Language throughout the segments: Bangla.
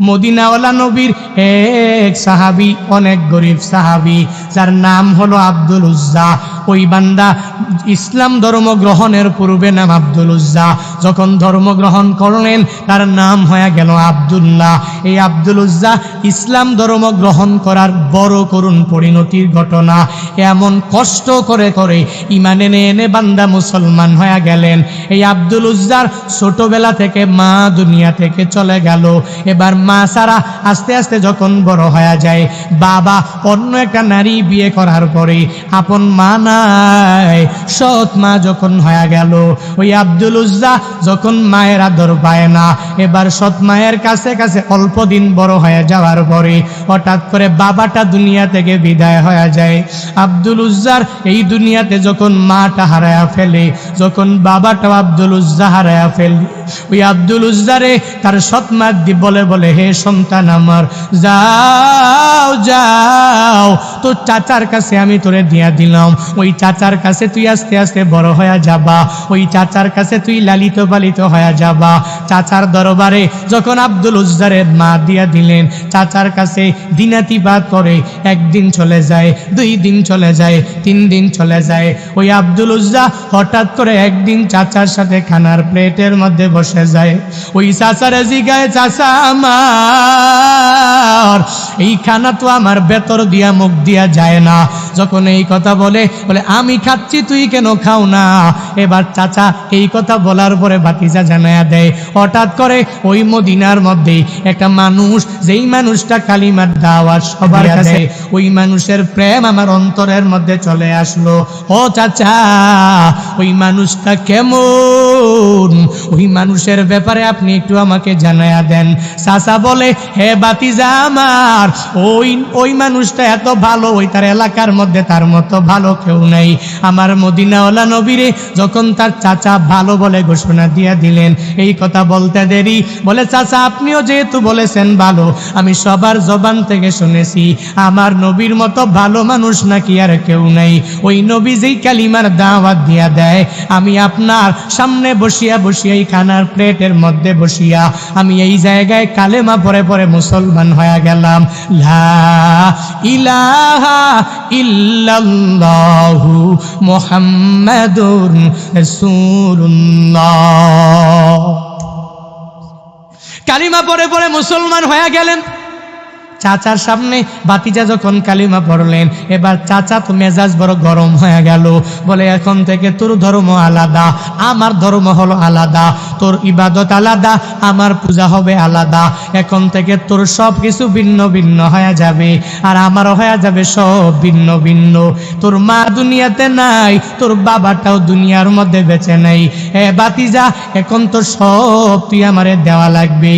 মদিনাওয়ালা নবীর এক সাহাবী, অনেক গরিব সাহাবী, যার নাম হলো আব্দুল উজ্জা। ওই বান্দা ইসলাম ধর্ম গ্রহণের পূর্বে নাম আব্দুল উজ্জা, যখন ধর্ম গ্রহণ করলেন তার নাম হয়ে গেল আব্দুল্লাহ। এই আব্দুল উজ্জা ইসলাম ধর্ম গ্রহণ করার বড় করুণ পরিণতির ঘটনা। এমন কষ্ট করে করে ইমান এনে এনে বান্দা মুসলমান হয়ে গেলেন। এই আব্দুল উজ্জার ছোটবেলা থেকে মা দুনিয়া থেকে চলে গেল। এবার মা সারা আস্তে আস্তে যখন বড় হয়ে যায়, বাবা অন্য একটা নারী বিয়ে করার পরে আপন মা নাই, সৎ মা যখন হয়ে গেল, ওই আব্দুল উজ্জা যখন মায়ের আদর পায় না, এবার সৎ মায়ের কাছে কাছে অল্প দিন বড় হয়ে যাওয়ার পরে হঠাৎ করে বাবাটা দুনিয়া থেকে বিদায় হয়ে যায়। আব্দুল উজ্জার এই দুনিয়াতে যখন মাটা হারায়া ফেলে, যখন বাবাটাও আব্দুল উজ্জা হারায়া ফেলে, ওই আব্দুল উজ্জারে তার সৎ মা বলে বলে, হে সন্তান আমার, যাও যাও, তোর চাচার কাছে আমি তোরে দিয়া দিলাম, ওই চাচার কাছে তুই আস্তে আস্তে বড় হয়ে যাবা, ওই চাচার কাছে তুই লালিত পালিত হয়ে যাবা। চাচার দরবারে যখন আব্দুল উজ্জারে মা দিয়া দিলেন, চাচার কাছে দিনাতিবাদ করে একদিন চলে যায়, 2 দিন চলে যায়, 3 দিন চলে যায়। ওই আব্দুল উজ্জা হঠাৎ করে একদিন চাচার সাথে খানার প্লেটের মধ্যে বসে যায়। ওই চাচারে জিগায়, চাচা আমার এই খানা তো আমার ভেতর দিয়া মুখ দিয়া যায় না। যখন এই কথা বলে আমি খাচ্ছি, তুই কেন খাও না? এবার চাচা এই কথা বলার পরে ভাতিজা জানায়া দেয়, হঠাৎ করে ওই মদিনার মধ্যে একটা মানুষ, যেই মানুষটা কালিমার দাওয়াত সবার কাছে, ওই মানুষের প্রেম আমার অন্তরের মধ্যে চলে আসলো। ও চাচা, ওই মানুষটা কেমন? ওই মানুষের ব্যাপারে আপনি একটু আমাকে জানায়া দেন। চাচা বলে, হে ভাতিজা আমার, ওই মানুষটা এত ভালো, ওই তার এলাকার মধ্যে তার মতো ভালো কেউ নাই। আমার মদিনাওয়ালা নবীরে যখন তার চাচা ভালো বলে ঘোষণা দিয়া দিলেন, এই কথা বলতে দেরি, বলে, চাচা আপনিও যেহেতু বলেছেন ভালো, আমি সবার জবান থেকে শুনেছি আমার নবীর মতো ভালো মানুষ নাকি আর কেউ নাই। ওই নবী যেই কালিমার দাওয়াত দিয়া দেয়, আমি আপনার সামনে বসিয়া বসিয়া এই খানার প্লেটের মধ্যে বসিয়া আমি এই জায়গায় কালেমা পড়ে পড়ে মুসলমান হয়ে গেলাম। লা ইলাহা ইল্লাল্লাহু মুহাম্মাদুর রাসূলুল্লাহ। কালিমা পড়ে পড়ে মুসলমান হয়ে গেলেন। চাচার সামনে ভাতিজা যখন কালিমা পড়লেন, এবার চাচা তো মেজাজ বড় গরম হয়ে গেল। বলে, এখন থেকে তোর ধর্ম আলাদা, আমার ধর্ম হলো আলাদা, তোর ইবাদত আলাদা, আমার পূজা হবে আলাদা, এখন থেকে তোর সব কিছু ভিন্ন ভিন্ন হয়ে যাবে, আর আমারও হয়ে যাবে সব ভিন্ন ভিন্ন। তোর মা দুনিয়াতে নাই, তোর বাবাটাও দুনিয়ার মধ্যে বেঁচে নাই। এ ভাতিজা, এখন তো সব তুই আমারে দেওয়া লাগবে।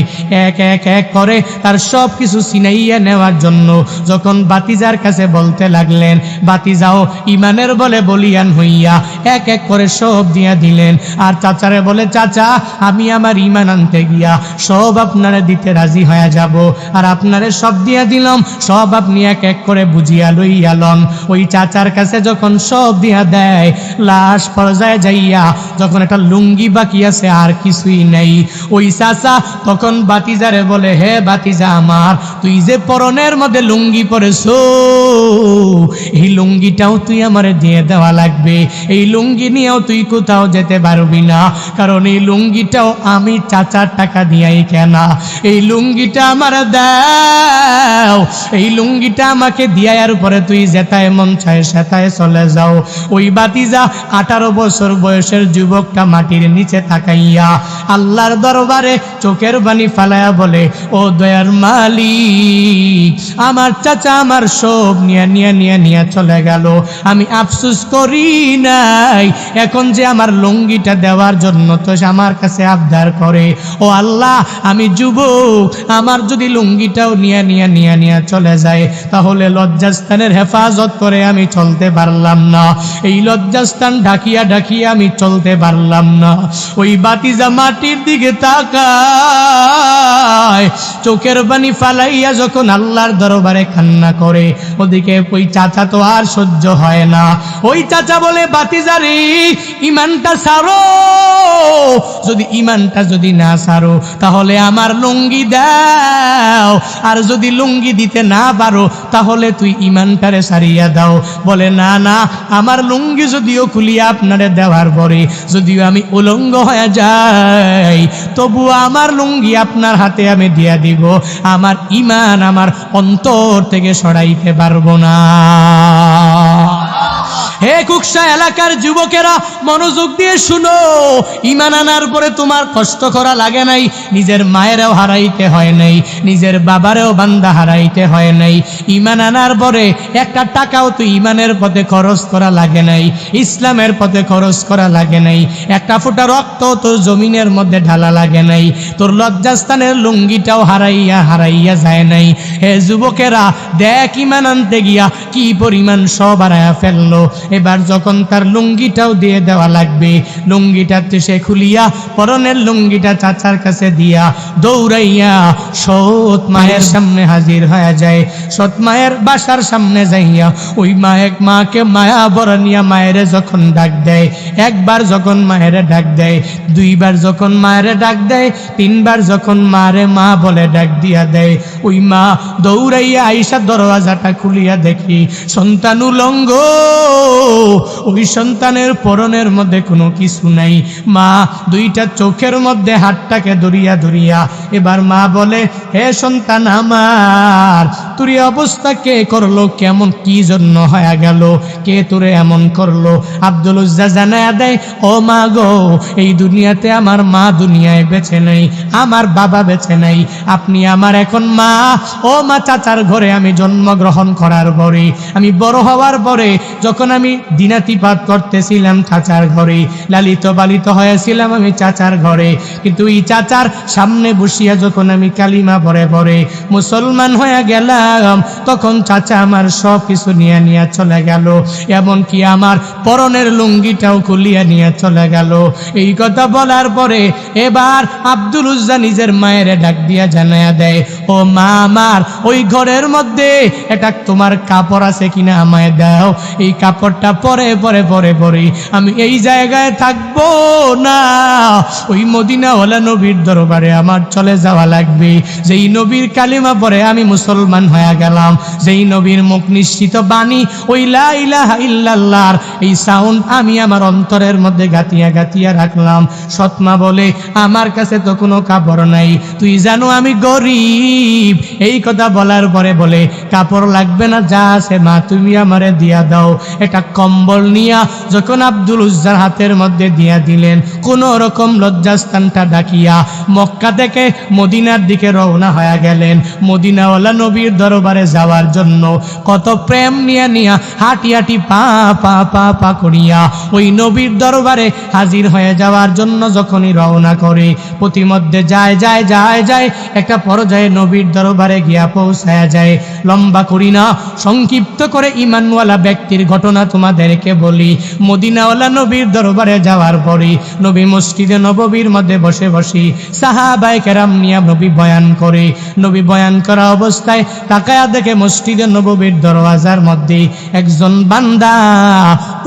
এক এক এক করে তার সব কিছু চিনাইয়া নেওয়ার জন্য যখন ভাতিজার কাছে বলতে লাগলেন, ভাতিজাও ইমানের বলে বলিয়ান হইয়া এক এক করে সব দিয়া দিলেন। আর চাচারে বলে, চাচা আমি আমার ইমান আনতে গিয়া সব আপনারে দিতে রাজি হয়ে যাব, আর আপনারে সব দিয়া দিলাম, সব আপনি এক এক করে বুঝিয়া লইয়া লন। ওই চাচার কাছে যখন সব দিয়া দেয়, লাশ পর্যায়ে যাইয়া যখন একটা লুঙ্গি বাকি আছে, আর কিছুই নেই, ওই চাচা তখন ভাতিজারে বলে, হে ভাতিজা আমার, তুই যে পরনের মধ্যে লুঙ্গি পরেছো, এই লুঙ্গিটাও তুই আমারে দিয়ে দেওয়া লাগবে। এই লুঙ্গি নিয়েও তুই কোথাও যেতে পারবি না, কারণ এই লুঙ্গিটাও আমি চাচার টাকা দিয়াই কেনা। এই লুঙ্গিটা আমার দাও, এই লুঙ্গিটা আমাকে দিয়ার পরে তুই যেতায় মন চায় সেতায় চলে যাও। ওই ভাতিজা 18 বছর বয়সের যুবকটা মাটির নিচে তাকাইয়া আল্লাহর দরবারে চোখের পানি ফালায়া বলে, ও দয়ার মালিক, আমার চাচা আমার সব নিয়া চলে গেল, আমি আফসোস করি নাই, এখন যে আমার লুঙ্গিটা দেওয়ার জন্য তো আমার কাছে আবদার করে। ও আল্লাহ, আমি যুবক, আমার যদি লুঙ্গিটাও নিয়া চলে যায়, তাহলে লজ্জাস্থানের হেফাজত করে আমি চলতে পারলাম না, এই লজ্জাস্থান ঢাকিয়া ঢাকিয়া আমি চলতে পারলাম না। ওই ভাতিজা মাটির দিকে তাকায়, চোখের পানি ফালাইয়া যখন আল্লাহর দরবারে কান্না করে, ওদিকে ওই চাচা তো আর সহ্য হয় না। ওই চাচা বলে, ভাতিজারে ইমানটা ছাড়ো, যদি ইমানটা যদি না ছাড়ো, তাহলে আমার লুঙ্গি দাও, দাও, আর যদি লুঙ্গি দিতে না পারো তাহলে তুই ইমানটারে সারিয়া দাও। বলে না না, আমার লুঙ্গি যদিও খুলিয়া আপনারে দেওয়ার পরে যদিও আমি উলঙ্গ হয়ে যাই, তবুও আমার লুঙ্গি আপনার হাতে আমি দিয়া দিব, আমার ইমান আমার অন্তর থেকে সরাইতে পারবো না। হে কুকসা এলাকার যুবকেরা, মনোযোগ দিয়ে শুনো, ঈমান আনার পরে তোমার কষ্ট করা লাগে নাই, নিজের মায়েরাও হারাইতে হয় নাই, নিজের বাবারেও বান্দা হারাইতে হয় নাই। ঈমান আনার পরে একটা টাকাও তো ঈমানের পথে খরচ করা লাগে নাই, ইসলামের পথে খরচ করা লাগে নাই, একটা ফোঁটা রক্ত তোর জমিনের মধ্যে ঢালা লাগে নাই, তোর লজ্জাস্থানের লুঙ্গিটাও হারাইয়া যায় নাই। হে যুবকেরা, দেখ ঈমান আনতে গিয়া কি পরিমাণ সব হারায়া ফেললো। এবার যখন তার লুঙ্গিটাও দিয়ে দেওয়া লাগবে, লুঙ্গিটা সে খুলিয়া পরনের লুঙ্গিটা চাচার কাছে দিয়া দৌড়াইয়া সৎ মায়ের সামনে হাজির হয়ে যায়। সৎ মায়ের বাসার সামনে যাইয়া ওই মাকে মায়া বরণিয়া মায়েরে যখন ডাক দেয়, একবার যখন মায়েরে ডাক দেয়, দুইবার যখন মায়েরে ডাক দেয়, তিনবার যখন মারে মা বলে ডাক দিয়া দেয়, ওই মা দৌড়াইয়া আইসা দরওয়াজাটা খুলিয়া দেখি সন্তান উলঙ্গ, ওই সন্তানের পরনের মধ্যে কোনো কিছু নাই। মা দুইটা চোখের মধ্যে হাতটাকে ধরিয়া ধরিয়া এবার মা বলে, হে সন্তান আমার, তোর অবস্থা কে করলো, কেমন কি জন্য হয়ে গেল, কে তোরে এমন করলো? আব্দুল উজ্জা জানায়া দেয়, ও মা গো, এই দুনিয়াতে আমার মা দুনিয়ায় বেঁচে নাই, আমার বাবা বেঁচে নাই, আপনি আমার এখন মা। ও মা, চাচার ঘরে আমি জন্মগ্রহণ করার পরে, আমি বড় হওয়ার পরে, যখন আমি দিনাতিপাত করতেছিলাম চাচার ঘরে, লালিত পালিত হয়েছিলাম আমি চাচার ঘরে, কিন্তু এই চাচার সামনে বসিয়া যখন আমি কালিমা পড়ে পড়ে মুসলমান হয়ে গেলাম, তখন চাচা আমার সব কিছু নিয়ে চলে গেল, এমনকি আমার পরনের লুঙ্গিটাও খুলিয়া নিয়ে চলে গেল। এই কথা বলার পরে এবার আব্দুল উজ্জা নিজের মায়ের ডাক দিয়া জানায়া দেয়, ও মা আমার, ওই ঘরের মধ্যে এটা তোমার কাপড় আছে কিনা আমায় দাও, এই কাপড়টা পরে পরে পরে পরে আমি এই জায়গায় থাকবো না, ওই মদিনাওয়ালা নবীর দরবারে আমার চলে যাওয়া লাগবে, যেই নবীর কালিমা পরে আমি মুসলমান হয়ে গেলাম, যেই নবীর মুখ নিশ্চিত বাণী ওই লা ইলাহা ইল্লাল্লাহর এই সাউন্ড আমি আমার অন্তরের মধ্যে গাতিয়া গাতিয়া রাখলাম। সৎমা বলে, আমার কাছে তো কোনো কাপড় নাই, তুই জানো আমি গরিব। এই কথা বলার পরে বলে, কাপড় লাগবে না, যা আছে মা তুমি আমারে দিয়া দাও। এটা কম্বল নিয়া যখন আব্দুল উজ্জার হাতের মধ্যে দিয়া দিলেন, কোন রকম লজ্জাস্থানটা ডাকিয়া মক্কা থেকে মদিনার দিকে রওনা হয়ে গেলেন, মদিনাওয়ালা নবীর দরবারে যাওয়ার জন্য। কত প্রেম নিয়া নিয়া হাঁটি হাঁটি পা পা পা পা করিয়া ওই নবীর দরবারে হাজির হয়ে যাওয়ার জন্য যখনই রওনা করে, প্রতিমধ্যে যায় যায় যায় যায় একটা পর্যায়ে নবীর দরবারে গিয়া পৌঁছায়া যায়। লম্বা করি না, সংক্ষিপ্ত করে ঈমানওয়ালা ব্যক্তির ঘটনা তোমাদেরকে বলি। মদিনাওয়ালা নবীর দরবারে যাওয়ার পরে নবী মসজিদে নববীর মধ্যে বসে বসে সাহাবায়ে কেরাম নিয়া নবী বয়ান করে। নবী বয়ান করা অবস্থায় তাকায়া দেখে মসজিদে নববীর দরওয়াজার মধ্যে একজন বান্দা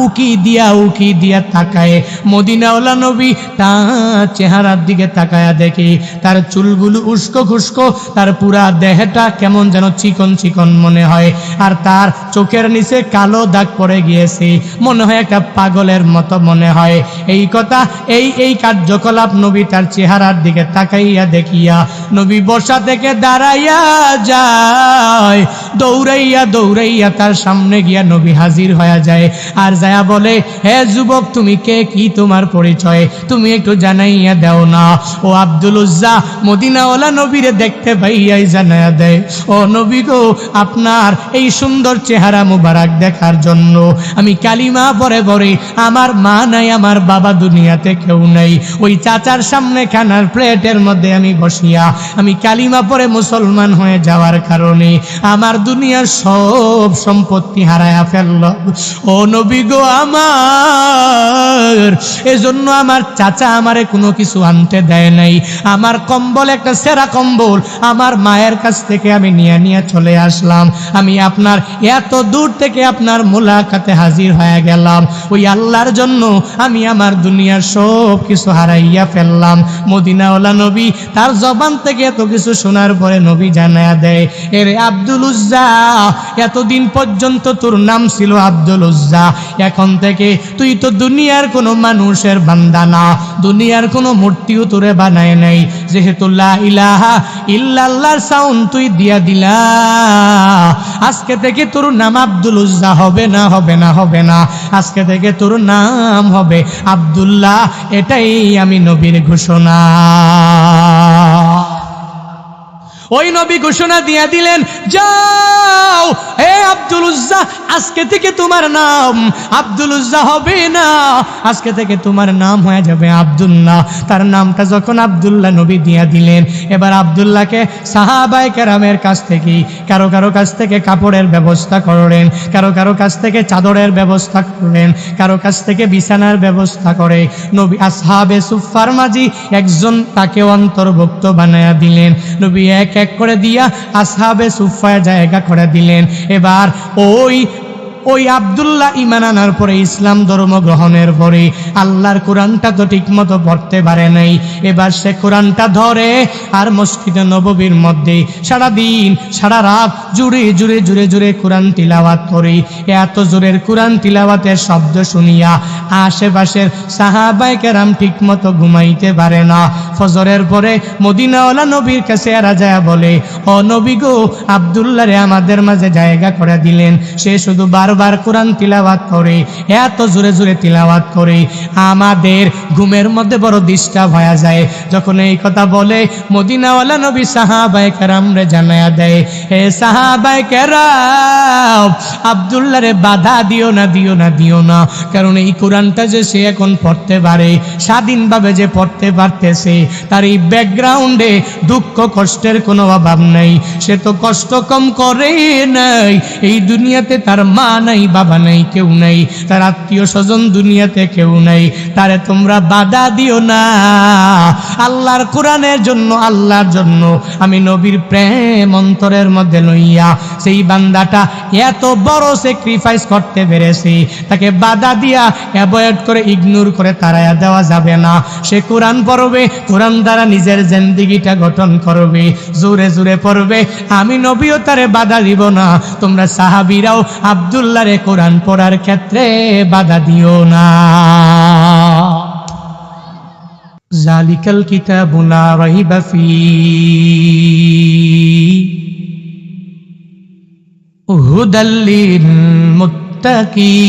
উকি দিয়া তাকায়। মদিনাওয়ালা নবী তার চেহারার দিকে তাকায়া দেখে তার চুলগুলো উস্কো খুস্কো, তার পুরা দেহটা কেমন যেন চিকন চিকন মনে হয়, আর তার চোখের নিচে কালো দাগ পড়ে গিয়েছে, মনে হয় একটা পাগলের মতো মনে হয়। এই কথা এই কার্যকলাপ নবী তার চেহারার দিকে তাকাইয়া দেখিয়া নবী বসা থেকে দাঁড়াইয়া যায়, দৌড়াইয়া দৌড়াইয়া তার সামনে গিয়া নবী হাজির হয়ে যায়, আর যায়া বলে, হে যুবক, তুমি কে, কি তোমার পরিচয়, তুমি একটু জানাইয়া দাও না। ও আব্দুল উজ্জা মদিনাওয়ালা নবীরে দেখতে পাইয়াই জানাইয়া দেয়, ও নবী গো, আপনার এই সুন্দর চেহারা মুবারক দেখার জন্য আমি কালিমা পরে পরে, আমার মা নাই, আমার বাবা দুনিয়াতে কেউ নাই, ওই চাচার সামনে খানার প্লেটের মধ্যে আমি বসিয়া আমি কালিমা পরে মুসলমান হয়ে যাওয়ার কারণে আমার দুনিয়ার সব সম্পত্তি হারায়া ফেলল। ও নবী গো আমার, এজন্য আমার চাচা আমারে কোনো কিছু আনতে দেয় নাই। আমার কম্বল একটা সেরা কম্বল আমার মায়ের কাছ থেকে আমি নিয়ে চলে আসলাম। আমি আপনার এত দূর থেকে আপনার মুলাকাতে হাজির হয়ে গেলাম। ওই আল্লাহর জন্য আমি আমার দুনিয়ার সব কিছু হারাইয়া ফেললাম। মদিনাওয়ালা নবী তার জবান থেকে এত কিছু শোনার পরে নবী জানায়া দেয়, এরে আব্দুল উজ্জা, এতদিন পর্যন্ত তোর নাম ছিল আব্দুল উজ্জা, এখন থেকে তুই তো দুনিয়ার কোনো মানুষের বান্দা না, দুনিয়ার কোনো মূর্তিও তোরে বানায় নাই। যেহেতু লা ইলাহা ইল্লাল্লাহর সাউন্ড তুই দিয়া দিলা, আজকে থেকে তোর নাম আব্দুল উজ্জা হবে না, হবে না, হবে না। আজকে থেকে তোর নাম হবে আব্দুল্লাহ। এটাই আমি নবীর ঘোষণা। ওই নবী ঘোষণা দিয়া দিলেন, যাও এ আব্দুল উজ্জা, আজকে থেকে তোমার নাম আব্দুল উজ্জা হবে না, আজকে থেকে তোমার নাম হয়ে যাবে আব্দুল্লাহ। তার নামটা যখন আব্দুল্লাহ নবী দিয়া দিলেন, এবার আব্দুল্লাহকে সাহাবায়ে কেরামের কাছ থেকে কারো কারো কাছ থেকে কাপড়ের ব্যবস্থা করলেন, কারো কারো কাছ থেকে চাদরের ব্যবস্থা করলেন, কারো কাছ থেকে বিছানার ব্যবস্থা করে নবী আসহাবে সুফফার মাঝি একজন তাকে অন্তর্ভুক্ত বানায়া দিলেন। নবী এক এক করে দিয়া আসহাবে সুফফায় জায়গা করে দিলেন। এবার ওই আব্দুল্লাহ ঈমান আনার পরে, ইসলাম ধর্ম গ্রহণের পরে আল্লাহর কোরআনটা তো ঠিক মতো পড়তে পারে নাই। এবার সে কোরআনটা ধরে আর মসজিদে নববীর মধ্যে সারাদিন সারা রাত জুড়ে জুড়ে জুড়ে জুড়ে কোরআন তিলাওয়াত করে। এত জোরের কোরআন তিলাওয়াতের শব্দ শুনিয়া আশেপাশের সাহাবায়ে কেরাম ঠিক মতো ঘুমাইতে পারে না। ফজরের পরে মদিনাওয়ালা নবীর কাছে এরা যায় বলে, ও নবী গো, আব্দুল্লাহ রে আমাদের মাঝে জায়গা করে দিলেন, সে শুধু বারবার কোরআন তিলাওয়াত করে, এত জোরে জোরে তিলাওয়াত করে, আমাদের ঘুমের মধ্যে বড় ডিস্টার্ব হয়ে যায়। যখন এই কথা বলে মদিনাওয়ালা নবী সাহাবায়ে কেরাম রে জানায়া দেয়, হে সাহাবায়ে কেরাম, আব্দুল্লাহ রে বাধা দিও না, দিও না, দিও না। কারণ এই কোরআনটা যে সে এখন পড়তে পারে, স্বাধীনভাবে যে পড়তে পারতেছে, তার এই ব্যাকগ্রাউন্ডে দুঃখ কষ্টের কোনো অভাব নাই। সে তো কষ্ট কম করে নাই। এই দুনিয়াতে তার মা নাই, বাবা নাই, কেউ নাই, তার আত্মীয় স্বজন দুনিয়াতে কেউ নাই। তারে তোমরা বাধা দিও না। আল্লাহর কোরআনের জন্য, আল্লাহর জন্য আমি নবীর প্রেম অন্তরের মধ্যে লইয়া সেই বান্দাটা এত বড় স্যাক্রিফাইস করতে পেরেছে, তাকে বাধা দিয়া অ্যাভয়েড করে ইগনোর করে তাড়াইয়া দেওয়া যাবে না। সে কোরআন পড়বে, কোরআন দ্বারা নিজের জিন্দেগিটা গঠন করবে, জোরে জোরে পড়বে। আমি নবীও তারে বাধা দিব না। তোমরা সাহাবীরাও আব্দুল্লাহ রে কোরআন পড়ার ক্ষেত্রে বাধা দিও না। জালিকাল কিতাবু লা রাইবা ফীহি হুদাল লিল মুত্তাকিন।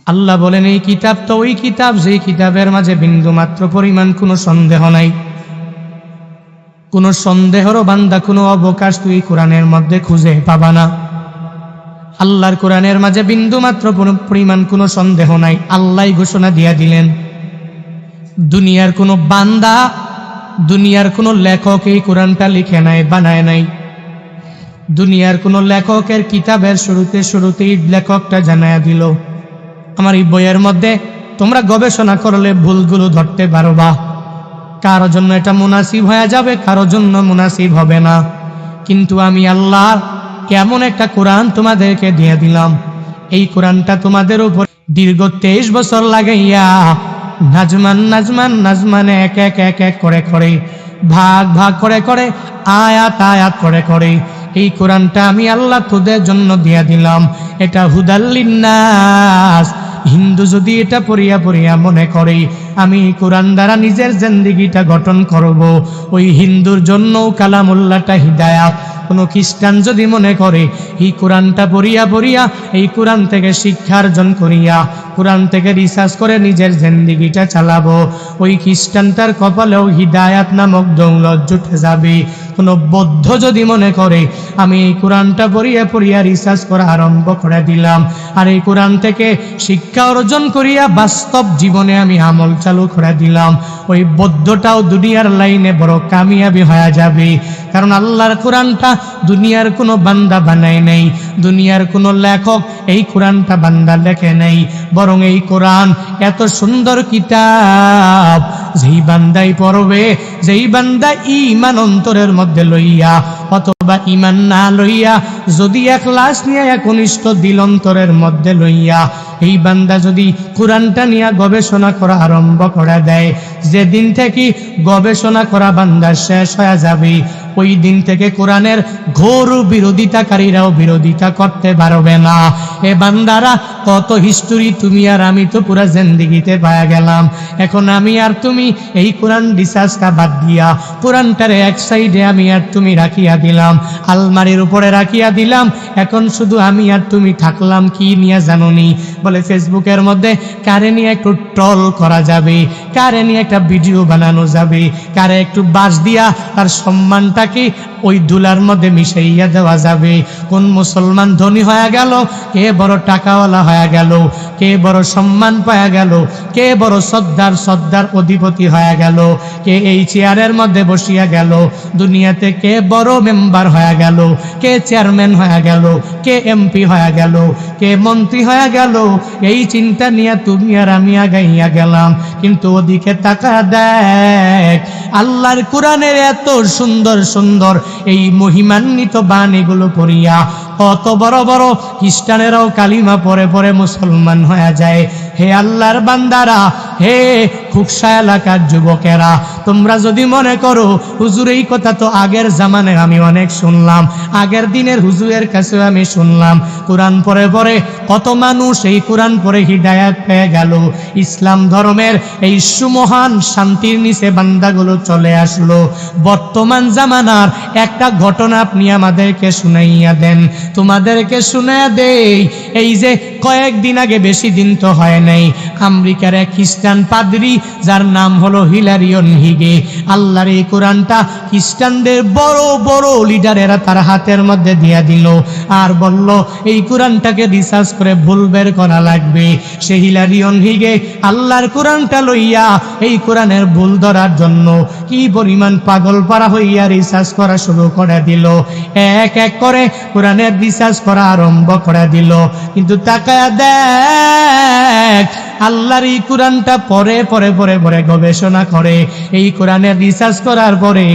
আল্লাহ বলেন, এই কিতাব তো ওই কিতাব যেই কিতাবের মাঝে বিন্দু মাত্র পরিমাণ কোনো সন্দেহ নাই। কোনো সন্দেহরও বান্দা, কোনো অবকাশ তুই কোরআনের মধ্যে খুঁজে পাবা না। আল্লাহর কোরআনের মাঝে বিন্দু মাত্র পরিমাণ কোনো সন্দেহ নাই। আল্লাহ ঘোষণা দিয়া দিলেন, দুনিয়ার কোনো বান্দা, দুনিয়ার কোনো লেখক এই কোরআনটা লিখে নাই, বানায় নাই। দুনিয়ার কোনো লেখকের কিতাবের শুরুতেই লেখকটা জানায়া দিল, আমার এই বইয়ের মধ্যে তোমরা গবেষণা করলে ভুলগুলো ধরতে পারবা। কারো জন্য এটা মুনাসিব হয়ে যাবে, কারো জন্য মুনাসিব হবে না। কিন্তু আমি আল্লাহ কেমন একটা কোরআন তোমাদেরকে দিয়ে দিলাম, এই কোরআনটা তোমাদের উপর দীর্ঘ 23 বছর লাগাইয়া নাজমান নাজমান নাজমানে এক এক এক এক করে করে ভাগ ভাগ করে করে আয়াত আয়াত করে করে এই কোরআনটা আমি আল্লাহ তোদের জন্য দিয়ে দিলাম। এটা হুদাল লিন্নাস। হিন্দু যদি এটা পড়িয়া পড়িয়া মনে করে আমি কোরআন দ্বারা নিজের জিন্দেগিটা গঠন করব, ওই হিন্দুর জন্য কালামুল্লাহটা হিদায়াত। কোনো খ্রিস্টান যদি মনে করে এই কোরআনটা পড়িয়া পড়িয়া এই কোরআন থেকে শিক্ষা অর্জন করিয়া কোরআন থেকে রিসার্চ করে নিজের জিন্দেগিটা চালাবো, ওই খ্রিস্টানটার কপালেও হিদায়াত নামক দৌলত জুটে যাবে। কোনো বৌদ্ধ যদি মনে করে আমি এই কোরআনটা পড়িয়া পড়িয়া রিসার্চ করা আরম্ভ করে দিলাম, আর এই কোরআন থেকে শিক্ষা অর্জন করিয়া বাস্তব জীবনে আমি আমল চালু করে দিলাম, ওই বৌদ্ধটাও দুনিয়ার লাইনে বড় কামিয়াবি হয়ে যাবে। কারণ আল্লাহর কোরআনটা দুনিয়ার কোনো বান্দা বানায় নাই, দুনিয়ার কোনো লেখক এই কোরআনটা বান্দা লেখে নাই, বরং এই কোরআন এত সুন্দর কিতাব, যেই বান্দাই পড়বে, যেই বান্দা ঈমান অন্তরের মধ্যে লইয়া অথবা ঈমান না লইয়া যদি ইখলাস নিয়ে একনিষ্ঠ দিল অন্তরের মধ্যে লইয়া এই বান্দা যদি কোরআনটা নিয়ে গবেষণা করা আরম্ভ করে দেয়, যেদিন থেকে গবেষণা করা বান্দা শেষ হয়ে যাবে ওই দিন থেকে কোরআনের ঘোর বিরোধিতাকারীরাও বিরোধিতা করতে পারবে না। এ বান্দারা কত হিস্টোরি তুমি আর আমি তো পুরা জিন্দেগিতে পাওয়া গেলাম, এখন আমি আর তুমি এই কোরআন রিসার্চটা বাদ দিয়া কোরআনটারে এক সাইডে আমি আর তুমি রাখিয়া দিলাম, আলমারির উপরে রাখিয়া দিলাম, এখন শুধু আমি আর তুমি থাকলাম কি নিয়ে জানোনি? বলে ফেসবুকের মধ্যে কারে নিয়ে একটু ট্রল করা যাবে, কারে নিয়ে একটা ভিডিও বানানো যাবে, কারে একটু বাস দিয়া তার সম্মানটাকে ওই দুলার মধ্যে মিশাইয়া দেওয়া যাবে। কোন মুসলমান ধনী হয়ে গেল, কে বড় টাকাওয়ালা হয়ে গেল, কে বড় সম্মান পাওয়া গেল, কে বড় সর্দার অধিপতি হয়ে গেল, কে এই চেয়ারের মধ্যে বসিয়া গেল, দুনিয়াতে কে বড় মেম্বার হয়ে গেল, কে চেয়ারম্যান হয়ে গেল, কে এমপি হয়ে গেল, কে মন্ত্রী হয়ে গেল, এই চিন্তা নিয়ে তুমি আর আমি আগাইয়া গেলাম। কিন্তু ওদিকে তাকা দেখ, আল্লাহর কোরআনের এত সুন্দর সুন্দর এই মহিমান্বিত বাণীগুলো পড়িয়া কত বড় বড় খ্রিস্টানেরাও কালিমা পরে পরে মুসলমান হয়ে যায়। হে আল্লাহর বান্দারা, হে খুকসা এলাকার যুবকেরা, তোমরা যদি মনে করো হুজুর এই কথা তো আগের জামানায় আমি অনেক শুনলাম, আগের দিনের হুজুরের কাছেও আমি শুনলাম, কোরআন পড়ে পড়ে কত মানুষ এই কোরআন পড়ে হিদায়াত পেয়ে গেল, ইসলাম ধর্মের এই সুমহান শান্তির নিচে বান্দাগুলো চলে আসলো। বর্তমান জামানার একটা ঘটনা আপনি আমাদেরকে শুনাইয়া দেন, তোমাদেরকে শুনাইয়া দেই। এই যে কয়েকদিন আগে, বেশি দিন তো হয় নাই, আমেরিকার এক খ্রিস্টান পাদ্রী যার নাম হলো হিলারিয়ন হিগে, আল্লাহর এই কোরআনটা খ্রিস্টানদের বড় বড় লিডারেরা তার হাতের মধ্যে দিয়া দিল আর বলল এই কোরআনটাকে রিসার্চ করে ভুল বের করা লাগবে। সে হিলারিয়ন হিগে আল্লাহর কোরআনটা লইয়া এই কোরআনের ভুল ধরার জন্য কি পরিমাণ পাগল পারা হইয়া রিসার্চ করা শুরু করে দিল, এক এক করে কোরআনের রিসার্চ করা আরম্ভ করে দিল। কিন্তু তাকায়া দেখ, আল্লাহর এই কোরআনটা পরে পরে পরে পরে গবেষণা করে এই কোরআনের রিসার্চ করার পরে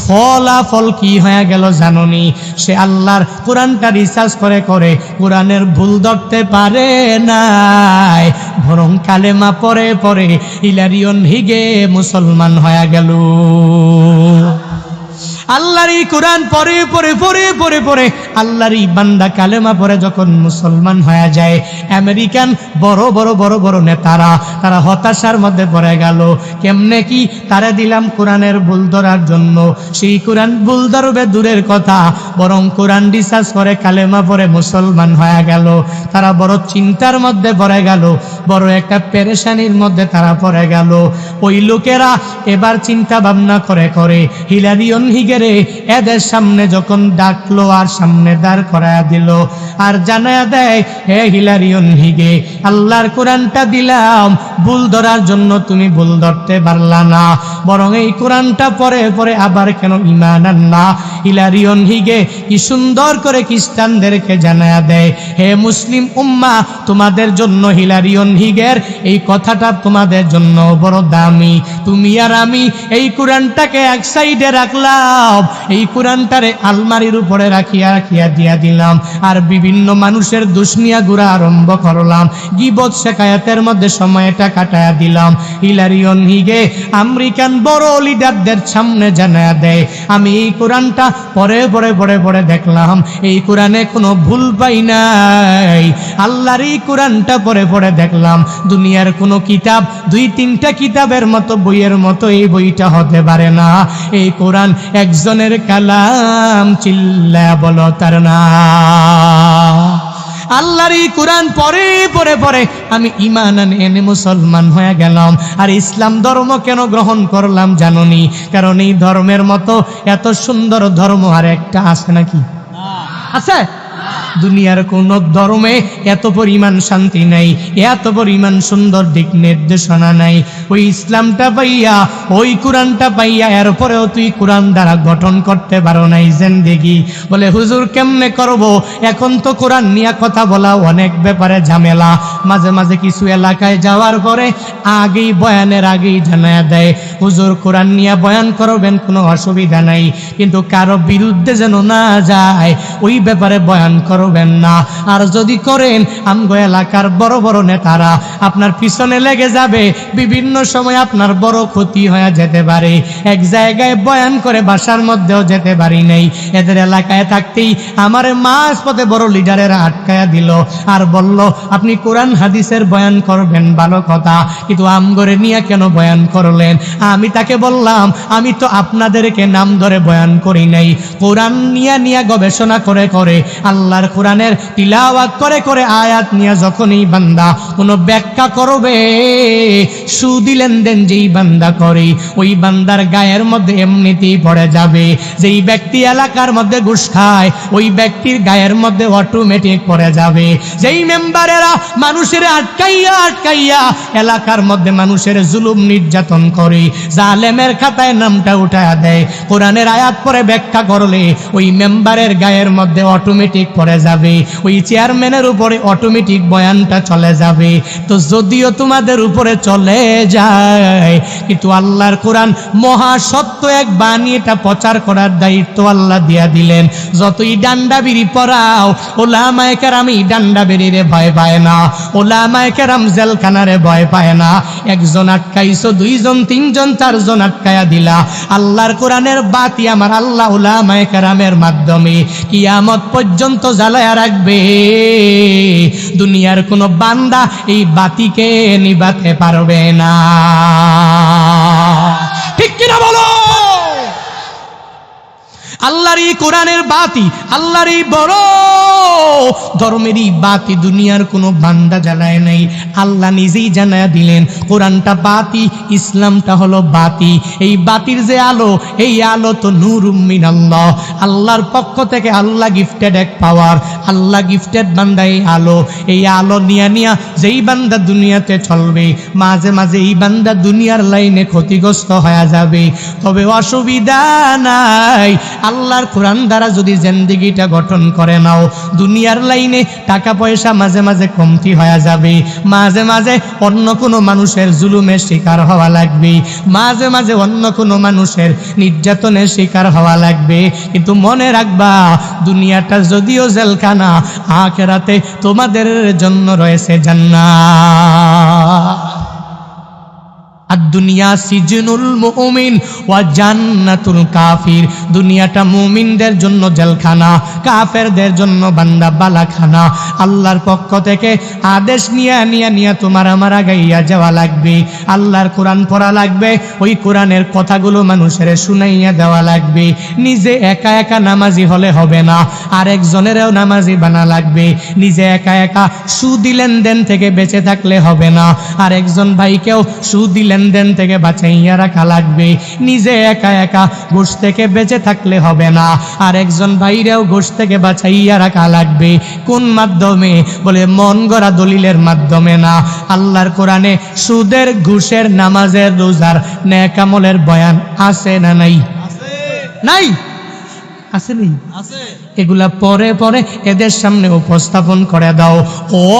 ফলাফল কি হয়ে গেল জানোনি? সে আল্লাহর কোরআনটা রিসার্চ করে করে কোরআনের ভুল ধরতে পারে নাই, বরং কালেমা পরে পরে হিলারিয়ন হিগে মুসলমান হয়ে গেল। আল্লাহর এই কোরআন পরে পরে পরে পরে পরে আল্লাহর এই বান্দা কালেমা পরে যখন মুসলমান হয়ে যায়, আমেরিকান বড় বড় বড় বড় নেতারা তারা হতাশার মধ্যে পড়ে গেল। কেমনে কি? তারা দিলাম কোরআনের ভুল ধরার জন্য, সেই কোরআন ভুল ধরবে দূরের কথা, বরং কোরআন রিসার্চ করে কালেমা পরে মুসলমান হয়ে গেল। তারা বড় চিন্তার মধ্যে পড়ে গেল, বড় একটা পেরেশানির মধ্যে তারা পড়ে গেল। ওই লোকেরা এবার চিন্তা ভাবনা করে করে হিলারিয়ন হিগের এদের সামনে যখন ডাকলো আর সামনে দাঁড় করায়া দিল আর জানায়া দেয়, হে হিলারিয়ন হিগে, আল্লাহর কোরআনটা দিলাম ভুল ধরার জন্য, তুমি ভুল ধরতে পারলা না, বরং এই কোরআনটা পরে পরে আবার কেন ঈমান আনলা? হিলারিয়ন হিগে কি সুন্দর করে খ্রিস্টানদেরকে জানায়া দেয়, হে মুসলিম উম্মাহ, তোমাদের জন্য হিলারিয়ন হিগের এই কথাটা তোমাদের জন্য বড় দামি। তুমি আর আমি এই কোরআনটাকে এক সাইডে রাখলাম, এই কোরআনটারে আলমারির উপরে রাখিয়া রাখিয়া দিয়া দিলাম আর বিভিন্ন মানুষের দুশনিয়া ঘুরা আরম্ভ করলাম, গীবত শেখায়াতের মধ্যে সময়টা কাটায়া দিলাম। হিলারিয়ন হিগে আমেরিকান বড় লিডারদের সামনে জানায়া দেয়, আমি এই কোরআনটা পরে পরে পরে পরে দেখলাম এই কোরআনে কোনো ভুল পাই নাই, আল্লাহর এই কোরআনটা পরে পরে দেখলাম দুনিয়ার কোনো কিতাব, দুই তিনটা কিতাবের মতো বইয়ের মতো এই বইটা হতে পারে না, এই কোরআন একজনের কালাম, চিল্লা বলো তার না। আল্লাহর এই কোরআন পড়ে পড়ে পড়ে আমি ঈমান এনে মুসলমান হয়ে গেলাম। আর ইসলাম ধর্ম কেন গ্রহণ করলাম জানোনি? কারণ এই ধর্মের মতো এত সুন্দর ধর্ম আর একটা আছে নাকি? আছে? দুনিয়ার কোন ধর্মে এত পরিমাণ শান্তি নাই, এত পরিমাণ সুন্দর দিক নির্দেশনা নাই। ওই ইসলামটা পাইয়া, ওই কোরআনটা পাইয়া, এরপরেও তুই কোরআন দ্বারা গঠন করতে পারো নাই জিন্দেগি। বলে হুজুর কেমনে করব? এখন তো কোরআন নিয়ে কথা বলা অনেক ব্যাপারে ঝামেলা। মাঝে মাঝে কিছু এলাকায় যাওয়ার পরে আগেই বয়ানের আগেই জানায়া দেয়, হুজুর কোরআন নিয়ে বয়ান করবেন, কোনো অসুবিধা নাই, কিন্তু কারো বিরুদ্ধে যেন না যায় ওই ব্যাপারে বয়ান করবেন না। আর যদি করেন আমগো এলাকার বড় বড় নেতারা আপনার পিছনে লেগে যাবে, বিভিন্ন সময় আপনার বড় ক্ষতি হয়ে যেতে পারে। এক জায়গায় বয়ান করে বাসার মধ্যেও যেতে পারি নাই, এদের এলাকায় থাকতেই আমার মাঝ পথে বড় লিডারেরা আটকায়া দিল আর বলল আপনি কোরআন হাদিসের বয়ান করবেন, ভালো কথা, কিন্তু আমগরে নিয়ে কেন বয়ান করলেন? আমি তাকে বললাম আমি তো আপনাদেরকে নাম ধরে বয়ান করি নাই, কোরআন নিয়ে গবেষণা করে করে আল্লাহর কোরআনের তিলাওয়াত করে করে আয়াত নিয়ে যখনই বান্দা কোনো ব্যাখ্যা করবে, সুদি লেনদেন যেই বান্দা করে ওই বান্দার গায়ের মধ্যে এমনিতেই পড়ে যাবে। যেই ব্যক্তি এলাকার মধ্যে ঘুষ খায় ওই ব্যক্তির গায়ের মধ্যে অটোমেটিক পড়ে যাবে। যেই মেম্বারেরা মানুষের আটকাইয়া আটকাইয়া এলাকার মধ্যে মানুষের জুলুম নির্যাতন করে, জালেমের খাতায় নামটা উঠায়া দেয়, কোরআনের আয়াত পরে ব্যাখ্যা করলে ওই মেম্বারের গায়ের মধ্যে অটোমেটিক পড়ে যাবে, ওই চেয়ারম্যানের উপরে অটোমেটিক বয়ানটা চলে যাবে। তো যদিও তোমাদের উপরে চলে যায়, কিন্তু আল্লাহর কোরআন মহা সত্য এক বাণী, এটা প্রচার করার দায়িত্ব আল্লাহ দিয়া দিলেন। যতই ডান্ডা বিড়ি পড়াও, ওলামায়ে কেরাম এই ডান্ডা বিড়িরে ভয় পায় না, ওলামায়ে কেরাম জেলখানারে ভয় পায় না। একজন আটকাইছো, দুইজন, তিনজন, চারজন আটকায়া দিলা, আল্লাহর কোরআনের বাতি আমার আল্লাহ ওলামায়ে কেরামের মাধ্যমে কিয়ামত পর্যন্ত জ্বালায়া রাখবে। দুনিয়ার কোনো বান্দা এই বাতিকে নিভাতে পারবে না। ঠিক কিনা বলো? আল্লাহর এই কোরআনের বাতি, আল্লাহর এই বড় ধর্মের এই বাতি দুনিয়ার কোনো বান্দা জ্বালায় নাই, আল্লাহ নিজেই জানায়া দিলেন কোরআনটা বাতি, ইসলামটা হলো বাতি। এই বাতির যে আলো, এই আলো তো নূরুম মিনাল্লাহ, আল্লাহর পক্ষ থেকে আল্লাহ গিফটেড এক পাওয়ার, আল্লাহ গিফটেড বান্দা এই আলো। এই আলো নিয়া যেই বান্দা দুনিয়াতে চলবে, মাঝে মাঝে এই বান্দা দুনিয়ার লাইনে ক্ষতিগ্রস্ত হয়ে যাবে, তবে অসুবিধা নাই। আল্লাহর কোরআন দ্বারা যদি জিন্দেগিটা গঠন করে নাও, দুনিয়ার লাইনে টাকা পয়সা মাঝে মাঝে কমতি হয়ে যাবে, মাঝে মাঝে অন্য কোনো মানুষের জুলুমের শিকার হওয়া লাগবে, মাঝে মাঝে অন্য কোনো মানুষের নির্যাতনের শিকার হওয়া লাগবে, কিন্তু মনে রাখবা দুনিয়াটা যদিও জেলখানা, আখিরাতে তোমাদের জন্য রয়েছে জান্নাত। দুনিয়া সিজনুল মুমিন ওয়া জান্নাতুল কাফির, দুনিয়াটা মুমিনদের জন্য জেলখানা, কাফেরদের জন্য বান্দা বালাখানা। আল্লাহর পক্ষ থেকে আদেশ নিয়ে তোমার আমার আগাইয়া যাওয়া লাগবে, আল্লাহর কোরআন পড়া লাগবে, ওই কোরআনের কথাগুলো মানুষের শুনাইয়া দেওয়া লাগবে। নিজে একা একা নামাজি হলে হবে না, আরেকজনেরও নামাজি বানা লাগবে। নিজে একা একা সুদি লেনদেন থেকে বেঁচে থাকলে হবে না, আরেকজন ভাইকেও সুদি লেনদেন থেকে বাঁচাইয়া রাখা লাগবে। নিজে একা একা ঘুষ থেকে বেঁচে থাকলে হবে না, আর একজন ভাইরেও ঘুষ থেকে বাঁচাইয়া রাখা লাগবে। কোন মাধ্যমে? বলে মন গড়া দলিলের মাধ্যমে না। আল্লাহর কোরআনে সুদের, ঘুষের, নামাজের, রোজার, নেক আমলের বয়ান আছে না নাই? নাই? আছে নেই? এগুলা পরে পরে এদের সামনে উপস্থাপন করে দাও,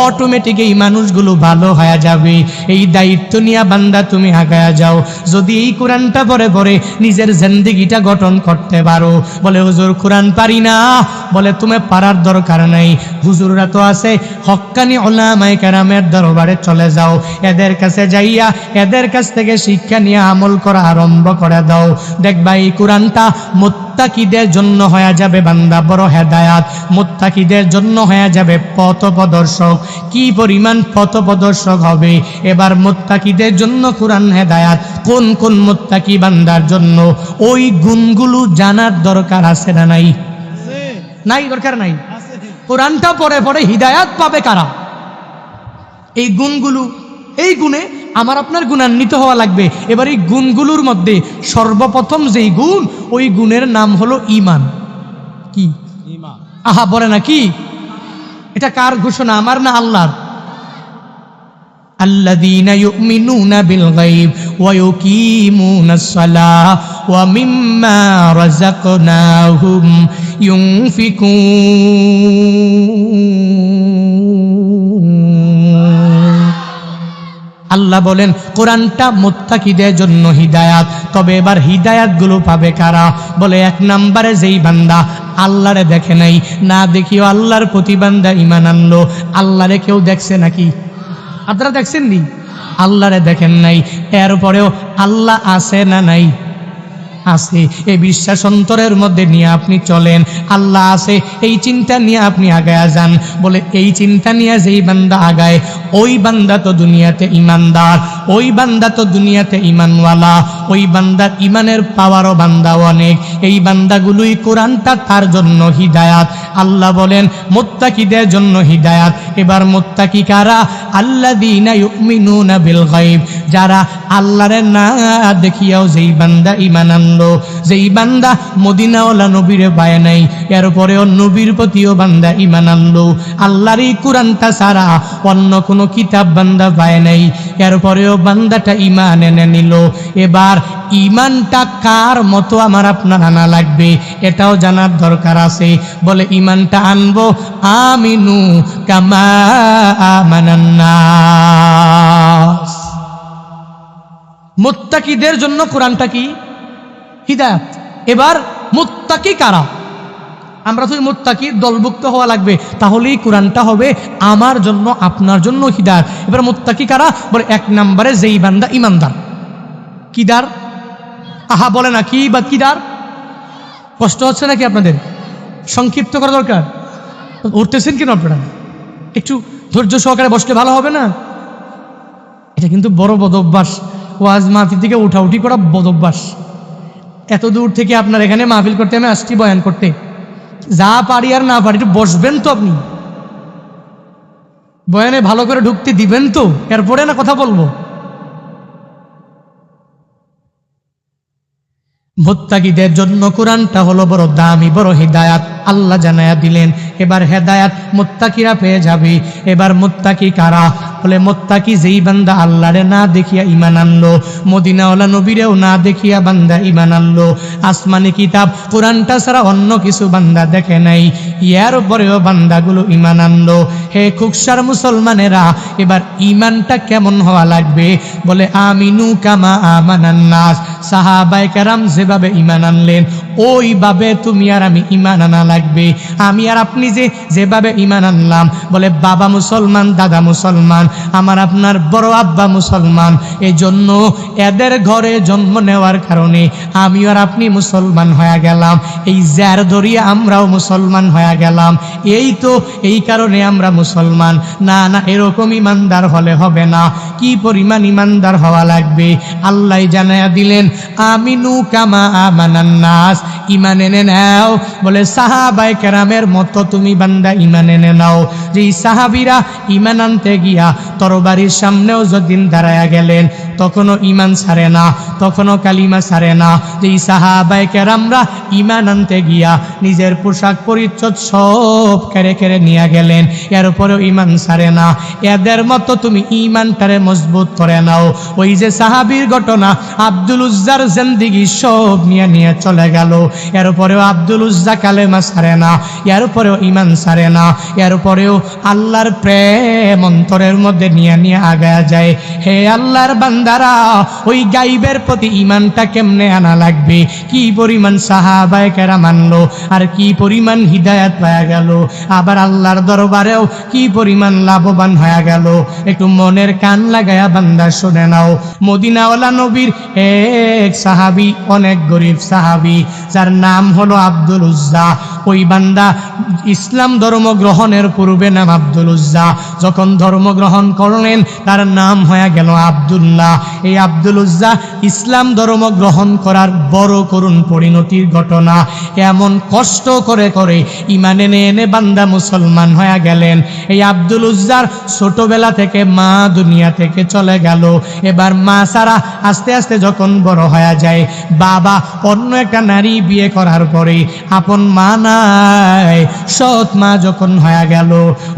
অটোমেটিক এই মানুষগুলো ভালো হয়ে যাবে। এই দায়িত্ব নিয়ে বান্দা তুমি আগায়া যাও। যদি এই কোরআনটা পরে পরে নিজের জিন্দেগিটা গঠন করতে পারো। বলে হুজুর কোরআন পারি না, বলে তুমি পারার দরকার নাই, হুজুররা তো আছে, হক্কানি উলামায়ে কেরামের দরবারে চলে যাও, এদের কাছে যাইয়া এদের কাছ থেকে শিক্ষা নিয়ে আমল করা আরম্ভ করে দাও। দেখবা এই কোরআনটা মুত্তাকিদের জন্য হয়ে যাবে বান্দা বড় হেদায়াত, মুত্তাকিদের জন্য হয়ে যাবে পথ প্রদর্শক। কি পরিমাণ পথ প্রদর্শক হবে! এবার মুত্তাকিদের জন্য কোরআন হেদায়াত, কোন কোন মুত্তাকি বান্দার জন্য, ওই গুণগুলো জানার দরকার আছে না নাই? নাই? দরকার নাই? কোরআনটা পড়ে পড়ে হিদায়াত পাবে কারা? এই গুণগুলো, এই গুণে আমার আপনার গুণান্বিত হওয়া লাগবে। এবার এই গুণগুলোর মধ্যে সর্বপ্রথম যেই গুণ, ওই গুণের নাম হলো ঈমান। কি? ঈমান। আহা বলে না কি? এটা কার ঘোষণা, আমার না আল্লাহর? আল্লাযীনা ইউমিনুনা বিল গায়ব ওয়া ইউকিমুনাস সালাহ ওয়া মিম্মা রাযাকনাহুম ইউনফিকুন। আল্লাহ বলেন কোরআনটা মুত্তাকিদের জন্য হিদায়াত। তবে এবার হিদায়াতগুলো পাবে কারা? বলে এক নম্বরে যেই বান্দা আল্লাহরে দেখে নাই, না দেখিও আল্লাহর প্রতি বান্দা ঈমান আনলো। আল্লাহরে কেউ দেখছে নাকি? আপনারা দেখছেন নি? আল্লাহরে দেখেন নাই, এরপরেও আল্লাহ আছে না নাই? আছে। এই বিশ্বাস অন্তরের মধ্যে নিয়ে আপনি চলেন, আল্লাহ আছে এই চিন্তা নিয়ে আপনি আগায়া যান। বলে এই চিন্তা নিয়ে যেই বান্দা আগায়, ওই বান্দা তো দুনিয়াতে ইমানদার, ওই বান্দা তো দুনিয়াতে ইমানওয়ালা, ওই বান্দার ইমানের পাওয়ারও বান্দা অনেক। এই বান্দাগুলোই কোরআনটা তার জন্য হিদায়াত। আল্লাহ বলেন মুত্তাকিদের জন্য হিদায়াত। এবার মুত্তাকি কারা? আল্লাযীনা ইউমিনুনা বিল গায়ব, যারা আল্লাহরে না দেখিয়াও যেই বান্দা ঈমান আনলো, যেই বান্দা মদিনাওয়ালা নবীরে পায় নাই, এরপরেও নবীর প্রতিও বান্দা ঈমান আনলো। আল্লাহর এই কোরআনটা ছাড়া অন্য কোনো কিতাব বান্দা পায় নাই, এরপরেও বান্দাটা ঈমান এনে নিল। এবার ঈমানটা কার মতো আমার আপনার আনা লাগবে, এটাও জানার দরকার আছে। বলে ঈমানটা আনবো আমিনু কামা আমানান নাস। মুত্তাকিদের জন্য কোরআনটা কি? হিদায়াত। এবার মুত্তাকি কারা? আমরা তো মুত্তাকির দলভুক্ত হওয়া লাগবে, তাহলেই কোরআনটা হবে আমার জন্য আপনার জন্য হিদায়াত। এবার মুত্তাকি কারা? বলে এক নম্বরে যেই বান্দা ইমানদার। কিদার? আহা বলে না কি বা কিদার? কষ্ট হচ্ছে নাকি আপনাদের? সংক্ষিপ্ত করা দরকার। উঠতেছেন কেন আপনারা? একটু ধৈর্য সহকারে বসলে ভালো হবে না? এটা কিন্তু বড় বদ অভ্যাস, ওয়াজ মাহফিল থেকে উঠাউঠি করা বদ অভ্যাস। এত দূর থেকে আপনার এখানে মাহফিল করতে আমি আসছি, বয়ান করতে। যা পারি আর না পারি একটু বসবেন তো, আপনি বয়ানে ভালো করে ঢুকতে দিবেন তো, এরপরে না কথা বলবো। মুত্তাকিদের জন্য কোরআনটা হলো বড় দামি, বড় হিদায়াত। আল্লাহ জানায়া দিলেন। এবার হেদায়াত মুত্তাকিরা পেয়ে যাবে। এবার মুত্তাকি কারা? বলে মুত্তাকি যেই বান্দা আল্লাহরে না দেখিয়া ঈমান আনলো, মদিনাওয়ালা নবীরেও না দেখিয়া বান্দা ঈমান আনলো, আসমানি কিতাব কোরআনটা ছাড়া অন্য কিছু বান্দা দেখে নাই, ইয়ার পরেও বান্দাগুলো ঈমান আনলো। হে খুকসার মুসলমানেরা, এবার ঈমানটা কেমন হওয়া লাগবে? বলে আমিনু কামা আমানান নাস। সাহাবায়ে কেরাম যেভাবে ঈমান আনলেন, ওইভাবে তুমি আর আমি ঈমান আনা লাগবে। আমি আর আপনি যেভাবে ঈমান আনলাম, বলে বাবা মুসলমান, দাদা মুসলমান, আমার আপনার বড় আব্বা মুসলমান, এই জন্য এদের ঘরে জন্ম নেওয়ার কারণে আমি আর আপনি মুসলমান হয়ে গেলাম। এই জার ধরিয়ে আমরাও মুসলমান হয়ে গেলাম। এই তো এই কারণে আমরা মুসলমান। না না, এরকম ইমানদার হলে হবে না। কি পরিমাণ ইমানদার হওয়া লাগবে আল্লাহ জানায়া দিলেন। আমিনু কামা আমানান নাস, ঈমান এনে নাও। বলে সাহাবায়ে কেরামের মতো তুমি বান্দা ঈমান এনে নাও। যেই সাহাবীরা ঈমান আনতে গিয়া তরবারির সামনেও যদিন দাঁড়ায়া গেলেন, তখনও ঈমান ছাড়ে না, তখনও কালিমা ছাড়ে না। যেই সাহাবায়ে কেরামরা ঈমান আনতে গিয়া নিজের পোশাক পরিচ্ছদ সব কেড়ে কেড়ে নিয়ে গেলেন, এরপরেও ঈমান ছাড়ে না। এদের মতো তুমি ঈমানটারে মজবুত করে নাও। ওই যে সাহাবীর ঘটনা, আব্দুল উজ্জার জিন্দেগি সব নিয়ে নিয়ে চলে গেল, এরপরেও আব্দুল উজ্জা কালেমা ছাড়ে না, এরপরেও ঈমান ছাড়ে না, এরপরেও আল্লাহর প্রেম অন্তরের মধ্যে নিয়ে নিয়ে আগায়া যায়। হে আল্লাহর বান্দারা, ওই গাইবের প্রতি ঈমানটা কেমনে আনা লাগবে? কি পরিমাণ সাহাবায়ে কেরাম আনলো, আর কি পরিমাণ হিদায়াত পাওয়া গেল, আবার আল্লাহর দরবারেও কি পরিমাণ লাভবান হয়ে গেল। একটু মনের কান লাগায়া বান্দা শুনে নাও। মদিনাওয়ালা নবীর এক সাহাবী, অনেক গরিব সাহাবী, যার নাম হলো আব্দুল উজ্জা। ওই বান্দা ইসলাম ধর্ম গ্রহণের পূর্বে নাম আব্দুল উজ্জা, যখন ধর্ম গ্রহণ করলেন তার নাম হয়ে গেল আব্দুল্লাহ। এই আব্দুল উজ্জা ইসলাম ধর্ম গ্রহণ করার বড় করুণ পরিণতির ঘটনা। এমন কষ্ট করে করে ইমান এনে এনে বান্দা মুসলমান হয়ে গেলেন। এই আব্দুল উজ্জার ছোটবেলা থেকে মা দুনিয়া থেকে চলে গেল। এবার মা সারা আস্তে আস্তে যখন বড় হয়ে যায়, বাবা অন্য একটা নারী বিয়ে করার পরে আপন মা নাই, সৎ মা যখন হয়ে গেল,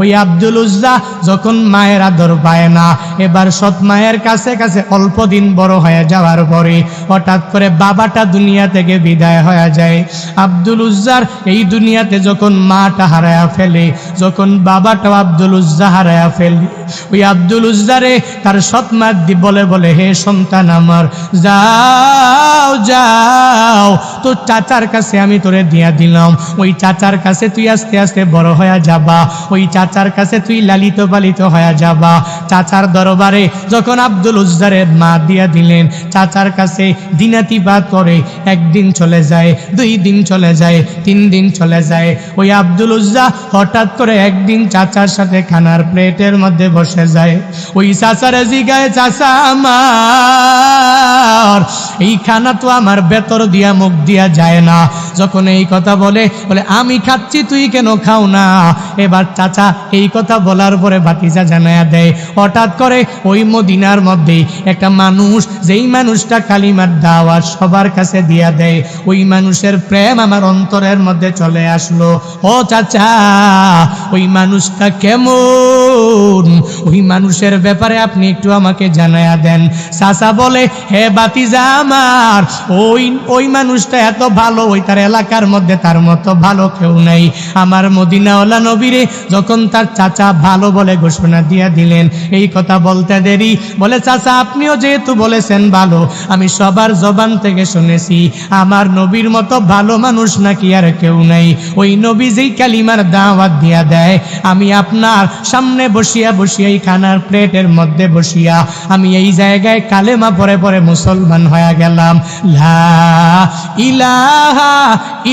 ওই আব্দুল উজ্জা যখন মায়ের আদর পায় না, এবার সৎ মায়ের কাছে কাছে অল্প দিন বড় হয়ে যাওয়ার পরে হঠাৎ করে বাবাটা দুনিয়া থেকে বিদায় হয়ে যায়। আব্দুল উজ্জার এই দুনিয়াতে যখন মাটা হারায়া ফেলে, যখন বাবাটাও আব্দুল উজ্জা হারায়া ফেলে, ওই আব্দুল উজ্জারে তার সৎ মা বলে বলে, হে সন্তান আমার, যাও যাও তোর চাচার কাছে আমি তোরে দিয়া দিলাম, ওই চাচার কাছে তুই আস্তে আস্তে বড় হয়ে যাবা, ওই চাচার কাছে তুই লালিত পালিত হয়ে যাবা। চাচার দরবারে যখন আব্দুল উজ্জারে মা দিয়া দিলেন, চাচার কাছে দিনাতিপাত করে একদিন চলে যায়, 2 দিন চলে যায়, 3 দিন চলে যায়। ওই আব্দুল উজ্জা হঠাৎ করে একদিন চাচার সাথে খানার প্লেটের মধ্যে বসে যায়। ওই চাচার জিগায়, চাচা আমার এই খানা তো আমার ভেতর দিয়া মুখ দিয়া যায় না। যখন এই কথা বলে আমি খাচ্ছি তুই কেন খাও না? এবার চাচা এই কথা বলার পরে ভাতিজা জানায়া দেয়, হঠাৎ করে ওই মদিনার মধ্যে একটা মানুষ, যেই মানুষটা কালিমার দাওয়াত সবার কাছে দিয়া দেয়, ওই মানুষের প্রেম আমার অন্তরের মধ্যে চলে আসলো। ও চাচা, ওই মানুষটা কেমন? ওই মানুষের ব্যাপারে আপনি একটু আমাকে জানায়া দেন। চাচা বলে, হে ভাতিজা আমার, ওই মানুষটা এত ভালো, ওই তার এলাকার মধ্যে তার মতো ভালো কেউ নাই। আমার মদিনাওয়ালা নবীরে যখন তার চাচা ভালো বলে ঘোষণা দিয়া দিলেন, এই কথা বলতে দেরি, বলে চাচা আপনিও যেহেতু বলেছেন ভালো, আমি সবার জবান থেকে শুনেছি আমার নবীর মতো ভালো মানুষ নাকি আর কেউ নাই। ওই নবী যেই কালিমার দাওয়াত দিয়া দেয়, আমি আপনার সামনে বসিয়া বসিয়া এই খানার প্লেটের মধ্যে বসিয়া আমি এই জায়গায় কালেমা পরে পরে মুসলমান হয়ে গেলাম। লা ইলাহা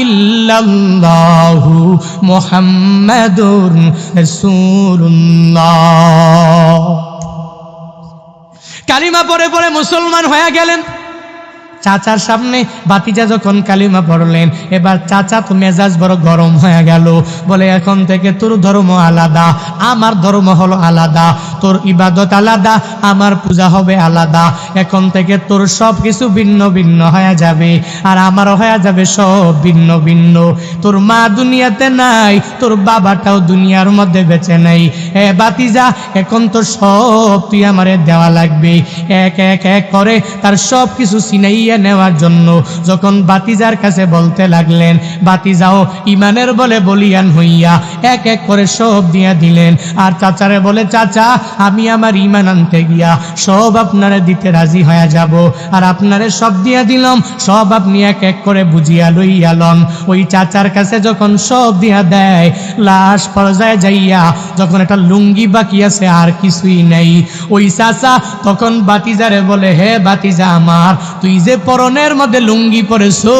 ইল্লাল্লাহু মুহাম্মাদুর রাসূলুল্লাহ। কালিমা পরে পরে মুসলমান হয়ে গেলেন। চাচার সামনে ভাতিজা যখন কালিমা পড়লেন, এবার চাচা তো মেজাজ বড় গরম হয়ে গেল। বলে, এখন থেকে তোর ধর্ম আলাদা, আমার ধর্ম হলো আলাদা, তোর ইবাদত আলাদা, আমার পূজা হবে আলাদা। এখন থেকে তোর সব কিছু ভিন্ন ভিন্ন হয়ে যাবে, আর আমারও হয়ে যাবে সব ভিন্ন ভিন্ন। তোর মা দুনিয়াতে নাই, তোর বাবাটাও দুনিয়ার মধ্যে বেঁচে নাই। এ ভাতিজা, এখন তো সব তুই আমারে দেওয়া লাগবে। এক এক এক করে তার সব কিছু চিনাইয়া নেওয়ার জন্য যখন ভাতিজার কাছে বলতে লাগলেন, ভাতিজাও ইমানের বলে বলিয়ান হইয়া এক এক করে সব দিয়া দিলেন। আর চাচারে বলে, চাচা আমি আমার ইমান আনতে গিয়া সব আপনারে দিতে রাজি হয়ে যাব, আর আপনারে সব দিয়া দিলাম, সব আপনি এক এক করে বুঝিয়া লইয়া লন। ওই চাচার কাছে যখন সব দিয়া দেয়, লাশ পর্যায়ে যাইয়া যখন একটা লুঙ্গি বাকি আছে আর কিছুই নাই, ওই চাচা তখন ভাতিজারে বলে, হে ভাতিজা আমার, তুই যে পরনের মধ্যে লুঙ্গি পরেছো,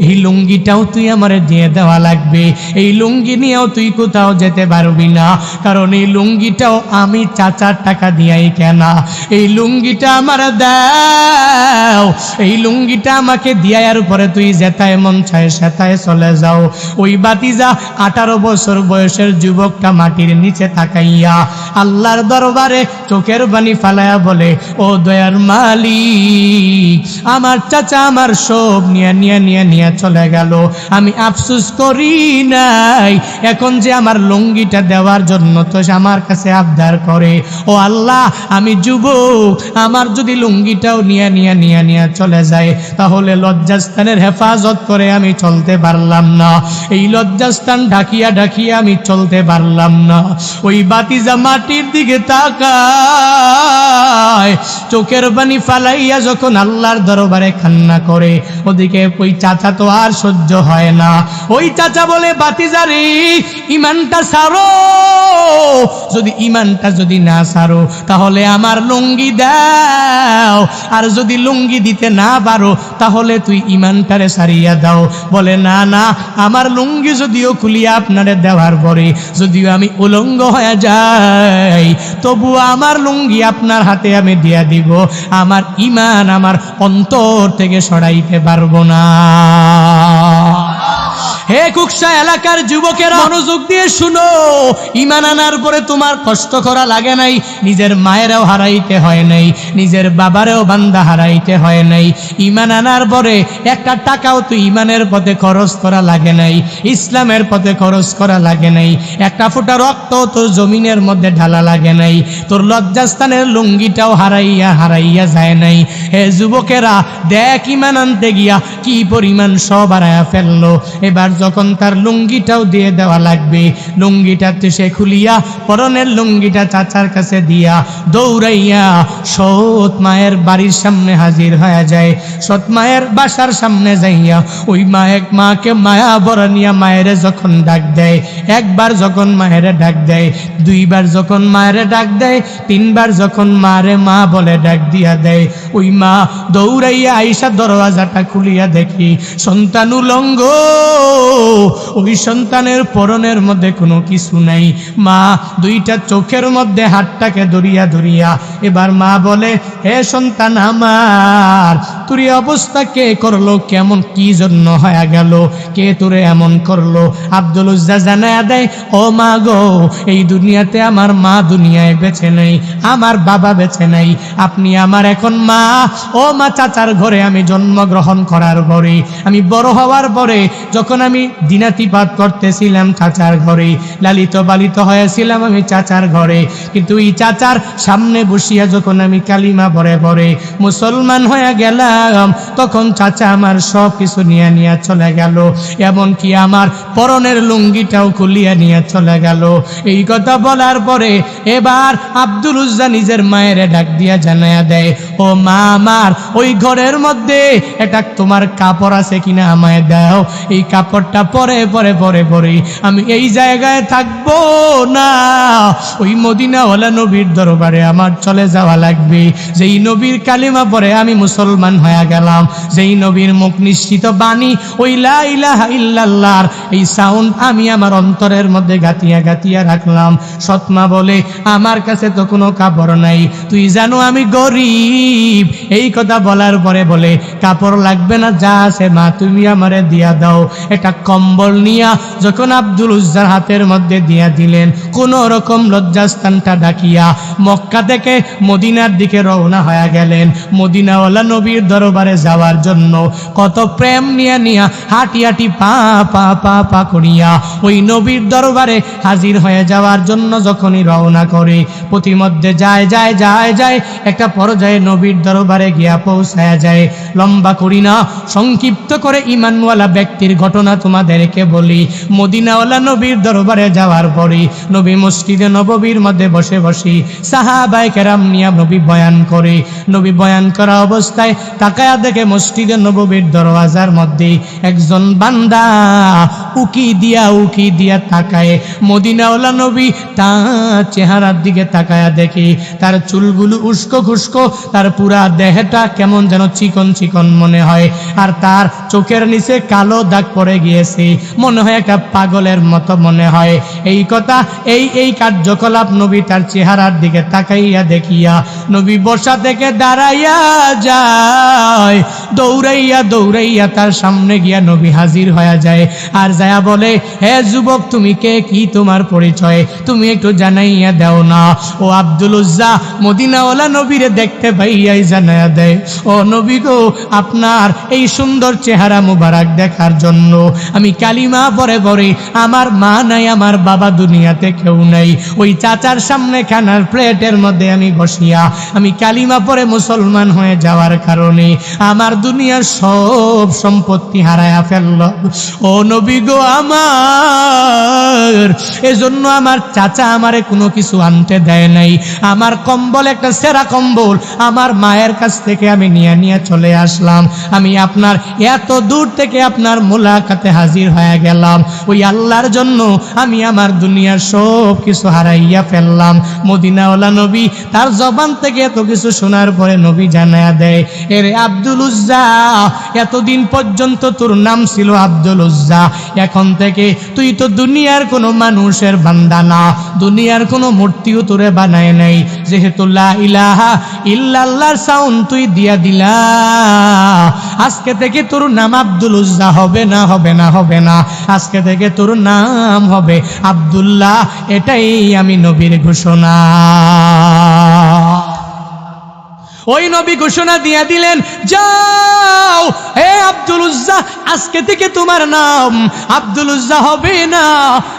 এই লুঙ্গিটাও তুই আমারে দিয়ে দেওয়া লাগবে। এই লুঙ্গি নিয়েও তুই কোথাও যেতে পারবি না, কারণ এই লুঙ্গিটাও আমি চাচার টাকা দিয়াই কেনা। এই লুঙ্গিটা আমার দাও, এই লুঙ্গিটা আমাকে দিয়ার পরে তুই যেতায় মন চায় সেতায় চলে যাও। ওই ভাতিজা 18 বছর বয়সের যুবকটা মাটির নিচে তাকাইয়া আল্লাহর দরবারে চোখের পানি ফালায়া বলে, ও দয়ার মালিক, আমার চাচা আমার সব নিয়ে চলে গেল, আমি আফসোস করি নাই। এখন যে আমার লুঙ্গিটা দেওয়ার জন্য তো আমার কাছে আবদার করে, ও আল্লাহ আমি যুবক, আমার যদি লুঙ্গিটাও নিয়ে চলে যায়, তাহলে লজ্জাস্থানের হেফাজত করে আমি চলতে পারলাম না, এই লজ্জাস্থান ঢাকিয়া ঢাকিয়া আমি চলতে পারলাম না। ওই ভাতিজা মাটির দিকে তাকায় যায়, চোখের পানি ফালাইয়া যখন আল্লাহর দরবারে কান্না করে, ওদিকে ওই চাচা তো আর সহ্য হয় না। ওই চাচা বলে, বাতিজারি ইমানটা ছাড়ো, যদি ইমানটা যদি না ছাড়ো তাহলে আমার লুঙ্গি দাও, আর যদি লুঙ্গি দিতে না পারো তাহলে তুই ইমানটারে ছাড়িয়া দাও। বলে, না না, আমার লুঙ্গি যদিও খুলিয়া আপনারে দেওয়ার পরে যদিও আমি উলঙ্গ হয়ে যাই, তবুও আমার লুঙ্গি আপনার হাতে আমি দিয়া দিব, আমার ইমান আমার অন্তর থেকে সরাইতে পারবো না। হে কুকসা এলাকার যুবকেরা, মনোযোগ দিয়ে শুনো, ঈমান আনার পরে তোমার কষ্ট করা লাগে নাই, নিজের মায়েরাও হারাইতে হয় নাই, নিজের বাবারেও বান্দা হারাইতে হয় নাই। ঈমান আনার পরে একটা টাকাও তো ঈমানের পথে খরচ করা লাগে নাই, ইসলামের পথে খরচ করা লাগে নাই, একটা ফোঁটা রক্ত তোর জমিনের মধ্যে ঢালা লাগে নাই, তোর লজ্জাস্থানের লুঙ্গিটাও হারাইয়া যায় নাই। হে যুবকেরা, দেখ ঈমান আনতে গিয়া কি পরিমাণ সব হারায়া ফেললো। এবার যখন তার লুঙ্গিটাও দিয়ে দেওয়া লাগবে, লুঙ্গিটাতে সে খুলিয়া পরনের লুঙ্গিটা চাচার কাছে দিয়া দৌড়াইয়া সৎ মায়ের বাড়ির সামনে হাজির হয়ে যায়। সৎ মায়ের বাসার সামনে যাইয়া ওই মাকে মায়া বড় নিয়া মায়েরে যখন ডাক দেয়, একবার যখন মায়েরে ডাক দেয়, দুইবার যখন মায়েরে ডাক দেয়, তিনবার যখন মারে মা বলে ডাক দিয়া দেয়, ওই মা দৌড়াইয়া আইসা দরওয়াজাটা খুলিয়া দেখি সন্তান উলঙ্গ, ওই সন্তানের পরনের মধ্যে কোনো কিছু নাই। মা দুইটা চোখের মধ্যে হাতটাকে ধরিয়া ধরিয়া এবার মা বলে, হে সন্তান আমার, তোর অবস্থা কে করলো, কেমন কি জন্য হয়ে গেল, কে তোরে এমন করলো? আব্দুল উজ্জা জানায়া দেয়, ও মা গো, এই দুনিয়াতে আমার মা দুনিয়ায় বেঁচে নেই, আমার বাবা বেঁচে নাই, আপনি আমার এখন মা। ও মা, চাচার ঘরে আমি জন্মগ্রহণ করার পরে, আমি বড় হওয়ার পরে, যখন আমি দিনাতিপাত করতেছিলাম চাচার ঘরে, লালিত পালিত হয়েছিলাম আমি চাচার ঘরে, কিন্তু এই চাচার সামনে বসিয়া যখন আমি কালিমা পড়ে পড়ে মুসলমান হয়ে গেলাম, তখন চাচা আমার সব কিছু নিয়ে চলে গেল, এমনকি আমার পরনের লুঙ্গিটাও খুলিয়া নিয়ে চলে গেল। এই কথা বলার পরে এবার আব্দুল উজ্জা নিজের মায়ের ডাক দিয়া জানায়া দেয়, ও মা আমার, ওই ঘরের মধ্যে এটা তোমার কাপড় আছে কিনা আমায় দাও, এই কাপড়টা পরে পরে পরে পরে আমি এই জায়গায় থাকবো না, ওই মদিনাওয়ালা নবীর দরবারে আমার চলে যাওয়া লাগবে, যেই নবীর কালিমা পরে আমি মুসলমান হয়ে গেলাম, যেই নবীর মুখ নিশ্চিত বাণী, ওই লা ইলাহা ইল্লাল্লাহর এই সাউন্ড আমি আমার অন্তরের মধ্যে গাতিয়া গাতিয়া রাখলাম। সৎমা বলে, আমার কাছে তো কোনো কাপড় নাই, তুই জানো আমি গরিব। এই কথা বলার পরে বলে, কাপড় লাগবে না, যা আছে মা তুমি আমারে দিয়া দাও। এটা কম্বল নিয়া যখন আব্দুল উজ্জার হাতের মধ্যে দিয়া দিলেন, কোন রকম লজ্জাস্থানটা ডাকিয়া মক্কা থেকে মদিনার দিকে রওনা হয়ে গেলেন, মদিনাওয়ালা নবীর দরবারে যাওয়ার জন্য। কত প্রেম নিয়া নিয়া হাঁটি হাঁটি পা পা পা পা করিয়া ওই নবীর দরবারে হাজির হয়ে যাওয়ার জন্য যখনই রওনা করে, প্রতিমধ্যে যায় যায় যায় যায় একটা পর্যায়ে নবীর দরবারে গিয়া পৌঁছায়া যায়। লম্বা করি না, সংক্ষিপ্ত করে ঈমানওয়ালা ব্যক্তির ঘটনা তোমাদেরকে বলি। মদিনাওয়ালা নবীর দরবারে যাওয়ার পরে নবী মসজিদে নববীর মধ্যে বসে বসে সাহাবায়ে কেরাম নিয়া নবী বয়ান করে। নবী বয়ান করা অবস্থায় তাকায়া দেখে মসজিদে নববীর দরওয়াজার মধ্যে একজন বান্দা উকি দিয়া তাকায়। মদিনাওয়ালা নবী তার চেহারার দিকে তাকায়া দেখে তার চুলগুলো উস্কো খুস্কো, তার পুরা দেহটা কেমন যেন চিকন চিকন মনে হয়, আর তার চোখের নিচে কালো দাগ পড়ে গিয়েছে, মনে হয় একটা পাগলের মতো মনে হয়। এই কথা এই কার্যকলাপ নবী তার চেহারার দিকে তাকাইয়া দেখিয়া নবী বসা থেকে দাঁড়াইয়া যায়, দৌড়াইয়া দৌড়াইয়া তার সামনে গিয়া নবী হাজির হয়ে যায়, আর যায়া বলে, হে যুবক, তুমি কে, কি তোমার পরিচয়, তুমি একটু জানাইয়া দাও না। ও আব্দুল উজ্জা মদিনাওয়ালা নবীরে দেখতে পাই উঠাইয়াই জানায়া দেয়, ও নবী গো, আপনার এই সুন্দর চেহারা মুবারক দেখার জন্য আমি কালিমা পরে পরে, আমার মা নাই, আমার বাবা দুনিয়াতে কেউ নাই, ওই চাচার সামনে খানার প্লেটের মধ্যে আমি বসিয়া আমি কালিমা পরে মুসলমান হয়ে যাওয়ার কারণে আমার দুনিয়ার সব সম্পত্তি হারায়া ফেলল। ও নবী গো আমার, এজন্য আমার চাচা আমারে কোনো কিছু আনতে দেয় নাই, আমার কম্বল একটা সেরা কম্বল আমার মায়ের কাছ থেকে আমি নিয়ে চলে আসলাম। আমি আপনার এত দূর থেকে আপনার মোলাকাতে হাজির হয়ে গেলাম, ওই আল্লাহর জন্য আমি আমার দুনিয়ার সব কিছু হারাইয়া ফেললাম। মদিনাওয়ালা নবী তার জবান থেকে এত কিছু শোনার পরে নবী জানায়া দেয়, এরে আব্দুল উজ্জা, এতদিন পর্যন্ত তোর নাম ছিল আব্দুল উজ্জা, এখন থেকে তুই তো দুনিয়ার কোনো মানুষের বান্দা না, দুনিয়ার কোনো মূর্তিও তোরে বানায় নাই, যেহেতু লা ইলাহা ইল্লাল্লাহর সাউন্ড তুই দিয়া দিলা, আজকে থেকে তোর নাম আব্দুল উজ্জা হবে না, হবে না, হবে না, আজকে থেকে তোর নাম হবে আব্দুল্লাহ। এটাই আমি নবীর ঘোষণা। ওই নবী ঘোষণা দিয়া দিলেন, যাও হে আব্দুল উজ্জা, আজকে থেকে তোমার নাম আব্দুল উজ্জা হবে না,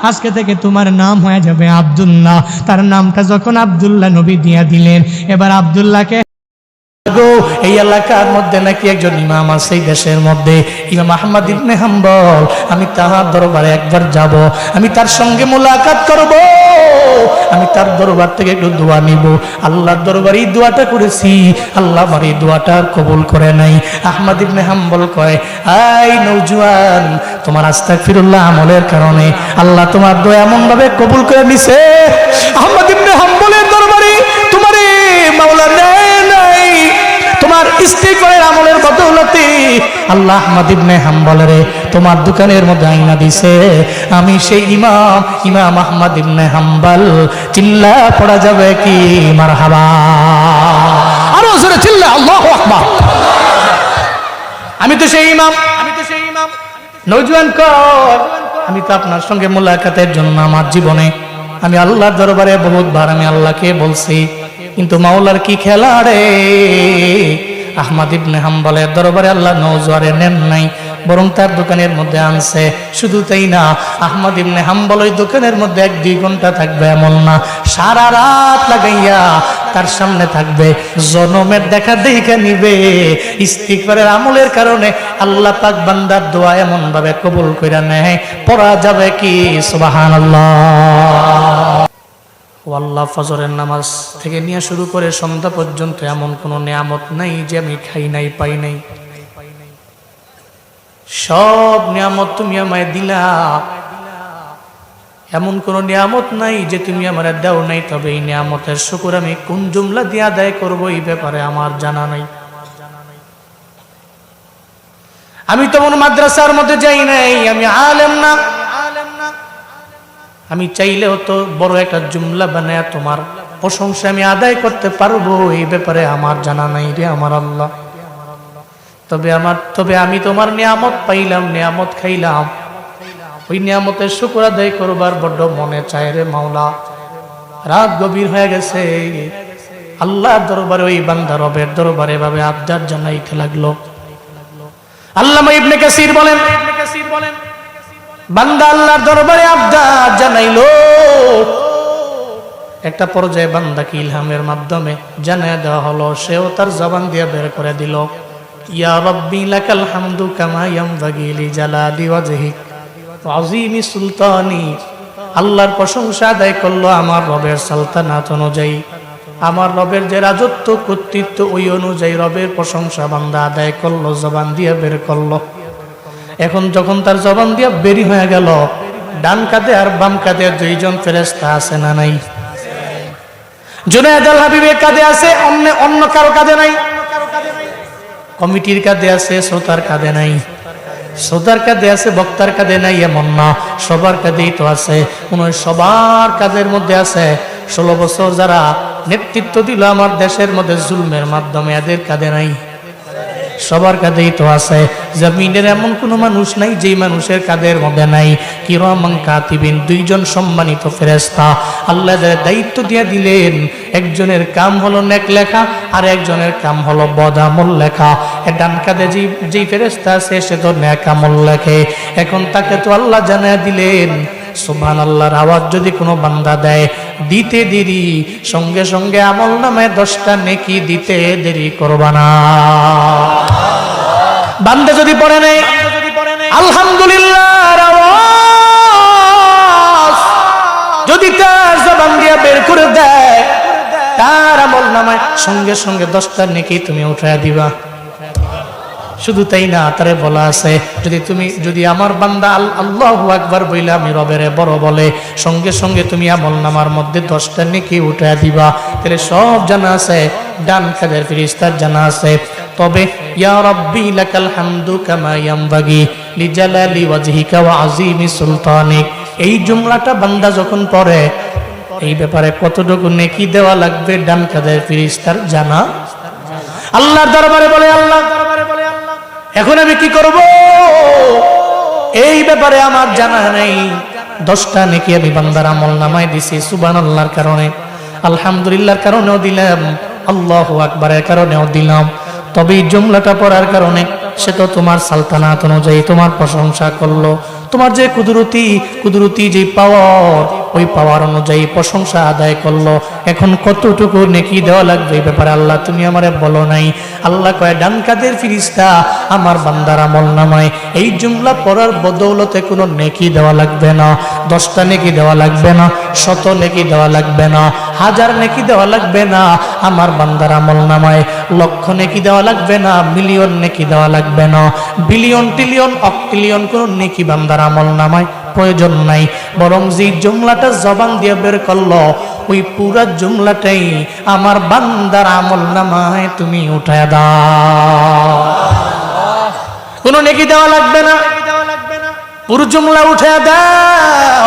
আজকে থেকে তোমার নাম হয়ে যাবে আব্দুল্লাহ। তার নামটা যখন আব্দুল্লাহ নবী দিয়া দিলেন, এবার আব্দুল্লাহকে, এই এলাকার মধ্যে নাকি একজন ইমাম আছে, এই দেশের মধ্যে ইমাম আহমদ ইবনে হাম্বল, আমি তাহার দরবারে একবার যাব, আমি তার সঙ্গে মুলাকাত করব, আমি তার দরবার থেকে একটু দোয়া নিব। আল্লাহর দরবারে এই দোয়াটা করেছি, আল্লাহ আমার এই দোয়াটা কবুল করে নাই। আহমদ ইবনে হাম্বল কয়, আই নওজোয়ান, তোমার আস্তাগফিরুল্লাহ আমলের কারণে আল্লাহ তোমার দোয়া এমন ভাবে কবুল করে নিছে, আহমদ ইবনে হাম্বলের দরবারে তোমারে মাওলা নাই, তোমার ইস্তিগফারের আমলের বদৌলতে আল্লাহ আহমদ ইবনে হাম্বলের তোমার দোকানের মধ্যে আইনা দিছে। আমি সেই ইমাম আহমদ ইবনে হাম্বল। চিল্লা পড়া যাবে কি মারহাবা? আরো জোরে চিল্লা আল্লাহু আকবার। আমি তো সেই ইমাম। নওজোয়ান কর, আমি তো আপনার সঙ্গে মুলাকাতের জন্য আমার জীবনে আমি আল্লাহর দরবারে বহুতবার আমি আল্লাহকে বলছি, কিন্তু মাওলার কি খেলা রে, আহমদ ইবনে হাম্বলের দরবারে আল্লাহ নওজোয়ারে নেন নাই, বরং তার দোকানের মধ্যে আনছে। শুধু তাই না, আহমদ ইবনে হাম্বল ওই দোকানের মধ্যে 1-2 ঘন্টা থাকবে এমন না, সারা রাত লাগাইয়া তার সামনে থাকবে, জনমের দেখা দেখে নিবে। ইস্তিগফারের আমলের কারণে আল্লাহ পাক বান্দার দোয়া এমন ভাবে কবুল কইরা নেয়, পড়া যাবে কি সুবহানাল্লাহ। আল্লাহ ফজরের নামাজ থেকে নিয়ে শুরু করে সন্ধ্যা পর্যন্ত এমন কোনো নিয়ামত নাই যে আমি খাই নাই, পাই নাই। সব নিয়ামত তুমি আমায় দিলা, এমন কোন নিয়ামত নাই যে তুমি আমার দাও নাই। তবে এই নিয়ামতের শুকর আমি কোন জুমলা দিয়ে আদায় করবো এই ব্যাপারে আমার জানা নাই। আমি তো কোন মাদ্রাসার মধ্যে যাই নাই, আমি আলেম না, আমি চাইলেও তো বড় একটা জুমলা বানায় তোমার প্রশংসা আমি আদায় করতে পারবো এই ব্যাপারে আমার জানা নাই রে আমার আল্লাহ। তবে আমি তোমার নিয়ামত পাইলাম, নিয়ামত খাইলাম, ওই নিয়ামতের শুকর আদায় করবার বড্ড মনে চায় রে মাওলা। রাত গভীর হয়ে গেছে, আল্লাহর দরবারে ওই বান্দা রবের দরবারে ভাবে আবদার জানাইতে লাগলো। আল্লামা ইবনে কাসির বলেন, বান্দা আল্লাহর দরবারে আবদার জানাইলো। একটা পর্যায়ে বান্দাকে ইলহামের মাধ্যমে জানিয়ে দেওয়া হলো, সেও তার জবান দিয়ে বের করে দিল, ইয়া রাব্বি লাকাল হামদু কামা ইয়ানবাগি লিজালালি ওয়াজহিক ওয়া আযীমি সুলতানি। আল্লাহর প্রশংসা আদায় করলো আমার রবের সালতানাত অনুযায়ী, আমার রবের যে রাজত্ব কর্তৃত্ব ওই অনুযায়ী রবের প্রশংসা বান্দা আদায় করলো, জবান দিয়ে বের করলো। এখন যখন তার জবান দিয়ে বেরি হয়ে গেল, ডান কাঁধে আর বাম কাঁধে 2 জন ফেরেশতা আছে না নাই? জুনায়েদ আল হাবিবের কাঁধে আছে, অন্য কারো কাঁধে নাই। কমিটির কাঁধে আছে, শ্রোতার কাঁধে নাই। শ্রোতার কাঁধে আছে, বক্তার কাঁধে নাই এমন না, সবার কাঁধেই তো আছে। সবার কাঁধের মধ্যে আছে 16 বছর যারা নেতৃত্ব দিল আমার দেশের মধ্যে জুলমের মাধ্যমে, এদের কাঁধে নাই। সবার কাঁধেই তো আছে। জমিনের এমন কোনো মানুষ নাই যেই মানুষের কাঁধের মধ্যে নাই কিরামান কাতিবিন, দুইজন সম্মানিত ফেরেশতা আল্লাহ যাদের দায়িত্ব দিয়ে দিলেন। একজনের কাম হলো নেক লেখা, আর একজনের কাম হলো বদ আমল লেখা। ডান কাঁধে যেই ফেরেশতা আছে সে তো নেক আমল লেখে। এখন তাকে তো আল্লাহ জানিয়ে দিলেন সুবহানাল্লাহর আওয়াজ যদি কোনো বান্দা দেয়, দিতে দেরি, সঙ্গে সঙ্গে আমল নামে 10টা নেকি দিতে দেরি করবা না। বান্দা যদি পড়ে নেই আলহামদুলিল্লাহর আওয়াজ যদি তার জবান দিয়ে বের করে দেয়, তার আমল নামায় সঙ্গে সঙ্গে 10টা নেকি তুমি উঠায়া দিবা। শুধু তাই না, তারে বলা আছে যদি আমার বান্দা আল্লাহু আকবার বইলা আমি রবেরে বড় বলে, সঙ্গে সঙ্গে তুমি আমল নামার মধ্যে 10টা নেকি উঠায়া দিবা। তাহলে সব জানা আছে, ডান কাঁধের ফেরেশতার জানা আছে। তবে ইয়া রাব্বি লাকাল হামদু কামা ইয়ামবাগি লিজালালি ওয়াজহিকা ওয়া আযীমি সুলতানিক, এই জুমলাটা বান্দা যখন পড়ে, এই ব্যাপারে কতটুকু নেকি দেওয়া লাগবে ডান কাঁধের ফেরেশতার জানা। আল্লাহর দরবারে বলে আল্লাহ এখন আমি কি করব, এই ব্যাপারে আমার জানা নেই। 10টা নেকি আমি বান্দার আমল নামায় দিছি সুবহানাল্লাহর কারণে, আলহামদুলিল্লাহর কারণেও দিলাম, আল্লাহু আকবারের কারণেও দিলাম। তবে এই জুমলাটা পড়ার কারণে সে তো তোমার সালতানাত অনুযায়ী তোমার প্রশংসা করলো, তোমার যে কুদরতি যে পাওয়ার, ওই পাওয়ার অনুযায়ী প্রশংসা আদায় করলো। এখন কতটুকু নেকি দেওয়া লাগবে এই ব্যাপারে আল্লাহ তুমি আমারে বলো নাই। আল্লাহ কয় ডান কাঁধের ফেরেশতা আমার বান্দার আমল নামায় এই জুমলা পড়ার বদৌলতে কোনো নেকি দেওয়া লাগবে না, 10টা নেকি দেওয়া লাগবে না, 100 নেকি দেওয়া লাগবে না, 1000 নেকি দেওয়া লাগবে না। আমার বান্দার আমল নামায় 1,00,000 নেকি দেওয়া লাগবে না, মিলিয়ন নেকি দেওয়া লাগবে না, বিলিয়ন ট্রিলিয়ন অক্টিলিয়ন কোনো নেকি বান্দার আমল নামায় প্রয়োজন নাই। বরং যে জুমলাটা জবান দিয়ে বের করলো, ওই পুরা জুমলাটাই আমার বান্দার আমল নামায় তুমি উঠায় দাও। কোনো নেকি দেওয়া লাগবে না, পুরো জুমলা উঠায় দাও।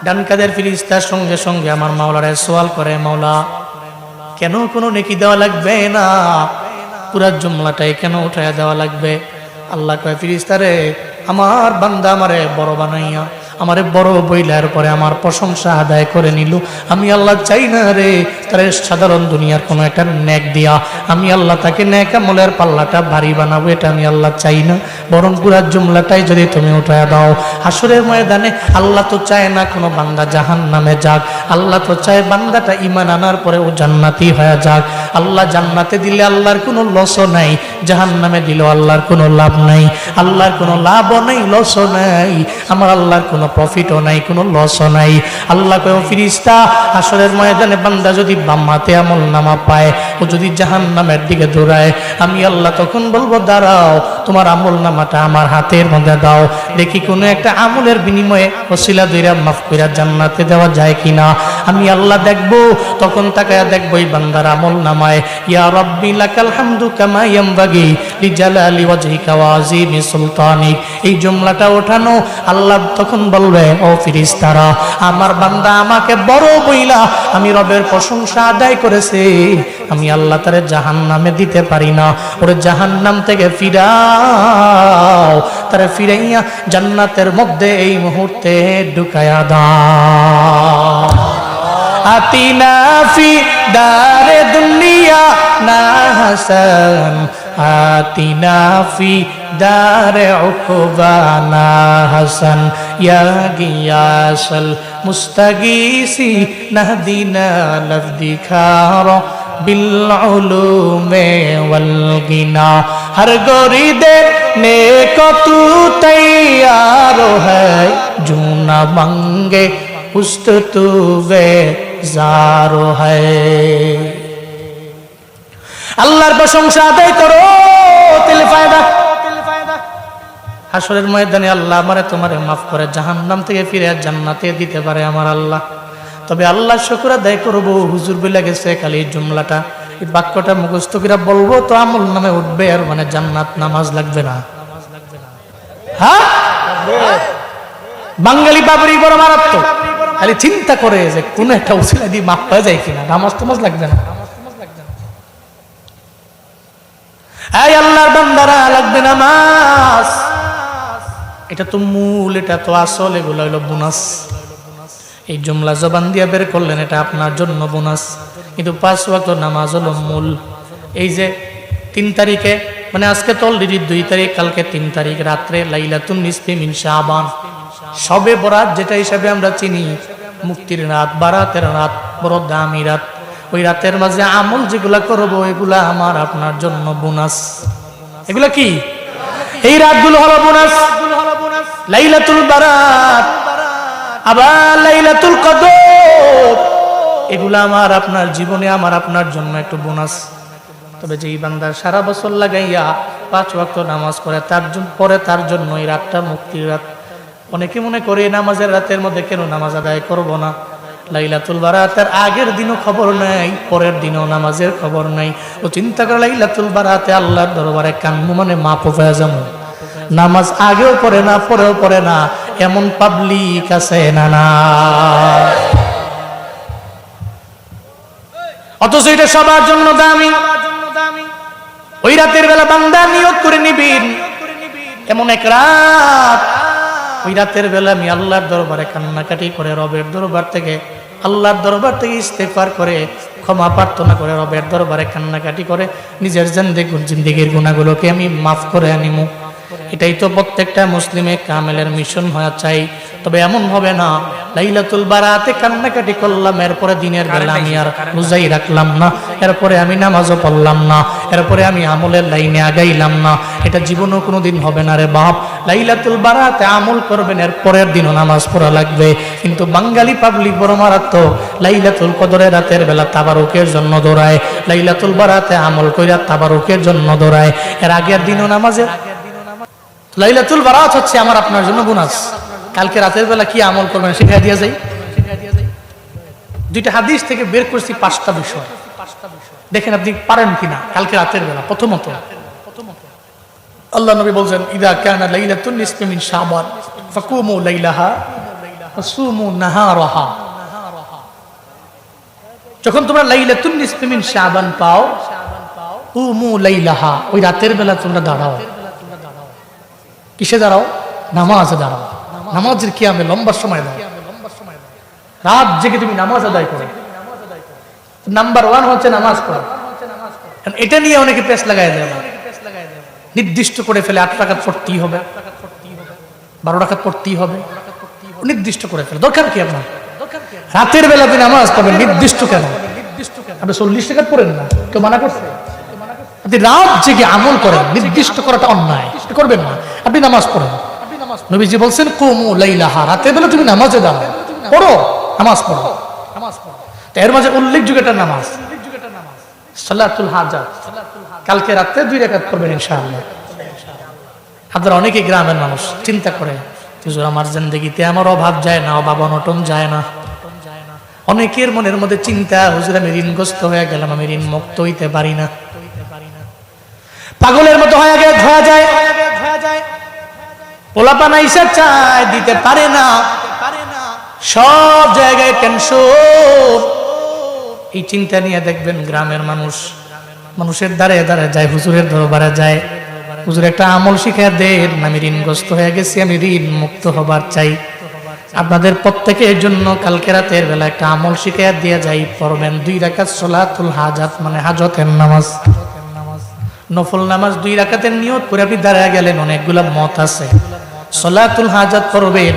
ডান কাঁধের ফেরেশতার সঙ্গে সঙ্গে আমার মাওলারে সওয়াল করে, মাওলা কেন কোনো নেকি দেওয়া লাগবে না, পুরা জুমলাটাই কেন উঠায় দেওয়া লাগবে? আল্লাহ কয় ফেরেশতারে আমার বান্দা আমারে বড় বানাইয়া আমারে বড় বইলার পরে আমার প্রশংসা আদায় করে নিল। আমি আল্লাহ চাই না রে তারে সাধারণ দুনিয়ার কোনো একটা নেক দিয়া আমি আল্লাহ তাকে নেক আমলের পাল্লাটা ভারী বানাবো, এটা আমি আল্লাহ চাই না। বরং পুরা জুমলাটাই যদি তুমি উঠায় দাও, হাসরের ময়দানে আল্লাহ তো চায় না কোনো বান্দা জাহান্নামে যাক, আল্লাহ তো চায় বান্দাটা ঈমান আনার পরে ও জান্নাতি হয়ে যাক। আল্লাহ জান্নাতে দিলে আল্লাহর কোনো লসও নাই, জাহান্নামে দিলেও আল্লাহর কোনো লাভ নাই। আল্লাহর কোনো লাভও নাই, লসও নাই, আমার আল্লাহর কোনো প্রফিটও নাই, কোনো লসও নাই। আল্লাহ কয় ফেরেশতা হাসরের ময়দানে বান্দা যদি বাম হাতে আমল নামা পায়, ও যদি জাহান্নামের দিকে দৌড়ায়, আমি আল্লাহ তখন বলবো দাঁড়াও তোমার আমল নামাটা আমার হাতের মধ্যে দাও, দেখি কোনো একটা আমলের বিনিময়ে ওসিলা দইরা মাফ কইরা জান্নাতে দেওয়া যায় কিনা। আমি আল্লাহ দেখবো, তখন তাকায়া দেখবো এই বান্দার আমল নামায় ইয়া রাব্বি লাকাল হামদু কামা ইয়ামবাগি লিজালালি ওয়াজহিকা ওয়া আযীমি সুলতানিক, এই জুমলাটা ওঠানো। আল্লাহ তখন বলবে ও ফেরেশতারা আমার বান্দা আমাকে বড় বইলা আমি রবের প্রশংসা আদায় করেছে, আমি আল্লাহ তারে জাহান্নামে দিতে পারি না, ওরে জাহান্নাম থেকে ফিরাও, তারে ফিরাইয়া জান্নাতের মধ্যে এই মুহূর্তে ঢুকায়া দাও। আতিনা ফি দারে দুনিয়া না হাসান, আতিনা ফি দারে উকবানা হাসান, ইয়া গিয়াসাল মুস্তাগীসি নাহদিনা লফদিখারা বিল উলুমে ওয়াল গিনা, হর গরিদে নেক তু তৈয়ার হ্যায় জুনা মাঙ্গে উস্ত তু বেজার হ্যায়। আল্লাহর প্রশংসা আদায় করো, তেলে ফায়দা। হাসরের ময়দানে আল্লাহ আমারে তোমারে মাফ করে জাহান্নাম থেকে ফিরে জান্নাতে দিতে পারে আমার আল্লাহ। তবে আল্লাহ শুকর আদায় করবো, হুজুর বলে গেছে খালি জুমলাটা এই বাক্যটা মুখস্থ করে বলবো তো আমল নামে উঠবে, আর মানে জান্নাত নামাজ লাগবে না। হ্যাঁ বাঙালি বাবরি বড় মারাত্মক, খালি চিন্তা করে যে কোন একটা উসিলা দিয়ে মাপ পাওয়া যায় কিনা, নামাজ টামাজ লাগবে না। এই আল্লাহর বান্দারা, লাগবে নামাজ, এটা তো মূল, এটা তো আসল, এগুলো হলো বোনাস। এই জুমলা জবান দিয়ে বের করলেন, এটা আপনার জন্য বোনাস, কিন্তু 5 ওয়াক্ত নামাজ হলো মূল। এই যে 3 তারিখে, মানে আজকে তো অলরেডি 2 তারিখ, কালকে 3 তারিখ রাত্রে লাইলাতুন নিসফি মিন শাবান, শবে বরাত যেটা হিসাবে আমরা চিনি, মুক্তির রাত, বারাতের রাত, বড় দামি রাত। ওই রাতের মাঝে আমল যেগুলা করবো এগুলা আমার আপনার জন্য বোনাস। এগুলা কি? এই রাতগুলো হলো বোনাস। লাইলাতুল বারাত, আবার লাইলাতুল কদর, এগুলা আমার আপনার জীবনে, আমার আপনার জন্য একটু বোনাস। তবে যেই বান্দা সারা বছর লাগাইয়া 5 ওয়াক্ত নামাজ করে, তার জন্য এই রাতটা মুক্তির রাত। অনেকে মনে করে নামাজের রাতের মধ্যে কেন নামাজ আদায় করব না? লাইলাতুল বারাতের আগের দিনও খবর নাই, পরের দিনও নামাজের খবর নাই। ও চিন্তা করে লাইলাতুল বারাতে আল্লাহর দরবারে কান্নু, মানে মাপ হয়ে যাবো। নামাজ আগেও পড়ে না, পরেও পড়ে না, এমন পাবলিক আছে না না? অথচ এটা সবার জন্য দামি। ওই রাতের বেলা বান্দা নিয়ত করে নিবেন, এমন এক রাত, ওই রাতের বেলা আমি আল্লাহর দরবারে কান্নাকাটি করে, রবের দরবার থেকে, আল্লাহর দরবার থেকে ইস্তেগফার করে, ক্ষমা প্রার্থনা করে, রবের দরবারে কান্নাকাটি করে নিজের জিন্দেগির গুনাহগুলোকে আমি মাফ করে আনিমু। এটাই তো প্রত্যেকটা মুসলিমে কামেলের মিশন হওয়া চাই। তবে এমন হবে না লাইলাতুল বারাতে কান্নাকাটি করলাম, এরপরে দিনের বেলা আমি আর রোজাই রাখলাম না, এরপরে আমি নামাজও পড়লাম না, এরপরে আমি আমলের লাইনে আগাইলাম না। এটা জীবনও কোনোদিন হবে না রে বাপ। লাইলাতুল বারাতে আমল করবেন, এর পরের দিনও নামাজ পড়া লাগবে। কিন্তু বাঙালি পাবলিক বড় মারাত্মক, লাইলাতুল কদরের রাতের বেলা তাবারুকের জন্য দৌড়ায়, লাইলাতুল বারাতে আমল কইরা তাবারুকের জন্য দৌড়ায়, এর আগের দিনও নামাজের। লাইলাতুল বারাত হচ্ছে আমার আপনার জন্য বোনাস। কালকে রাতের বেলা কি আমল করবেন শিখিয়ে দিয়ে যাই। 2টা হাদিস থেকে বের করছি 5টা বিষয়, দেখেন আপনি পারেন কিনা। কালকে রাতের বেলা প্রথমত আল্লাহ নবী বলছেন, ইদা কানা লাইলাতুন নিসফি মিন শাবান ফাকুমু লাইলাহা ওয়াসুমু নাহারাহা। যখন তোমরা লাইলাতুন নিসফি মিন শাবান পাও, কুমু লাইলাহা, ওই রাতের বেলা তোমরা দাঁড়াও। কিসে দাঁড়াও? নামাজে দাঁড়াও। নামাজের কিয়ামে লম্বা সময় দাও, রাত জেগে তুমি নামাজ আদায় করো। নাম্বার 1 হচ্ছে নামাজ পড়া। এটা নিয়ে অনেকে পেশ লাগাই দেয়, নির্দিষ্ট করে ফেলে 8 রাকাত পড়তেই হবে, 12 রাকাত পড়তেই হবে, নির্দিষ্ট করে ফেলে। দরকার কি আপনার? রাতের বেলা আপনি নামাজ পড়বেন, নির্দিষ্ট কেন? আপনি 40 রাকাত পড়েন না, কেউ মানা করছে? আপনি রাত জেগে আমল করেন, নির্দিষ্ট করাটা অন্যায়, করবেন না। আপনি নামাজ পড়েন, নবীজি বলছেন কুমু লাইলাহা, রাতের বেলা তুমি নামাজে দাঁড়াও, পড়ো, নামাজ পড়ো। এর মাঝে উল্লেখযোগ্য একটা নামাজ সালাতুল হাজাত। কালকে রাতে 2 রাকাত পড়বেন ইনশাআল্লাহ। আপনারা অনেকে গ্রামের মানুষ চিন্তা করে, হুজুর আমার জিন্দেগিতে আমার অভাব যায় না, অভাব অনটন যায় না। অনেকের মনের মধ্যে চিন্তা, হুজুর আমি ঋণগ্রস্ত হয়ে গেলাম, আমি ঋণ মুক্ত হইতে পারি না, পাগলের মতো হয়ে যায়। পোলাপান আইসা চায়, দিতে পারে না, সব জায়গায় টেনশন। এই চিন্তা নিয়ে দেখবেন গ্রামের মানুষের দ্বারে দ্বারে যায়, হুজুরের দরবারে যায়, হুজুর একটা আমল শিখা দেন, আমি ঋণগ্রস্ত হয়ে গেছি, আমি ঋণ মুক্ত হবার চাই। আপনাদের প্রত্যেকের জন্য কালকে রাতের বেলা একটা আমল শিখা দিয়ে যাই, পড়বেন 2 রাকাত সালাতুল হাজাত, মানে হাজতের নামাজ, নফল নামাজ। 2 রাকাতের নিয়ত করে আপনি দাঁড়ায় গেলেন, অনেকগুলা মত আছে। সালাতুল হাজাত পড়বেন,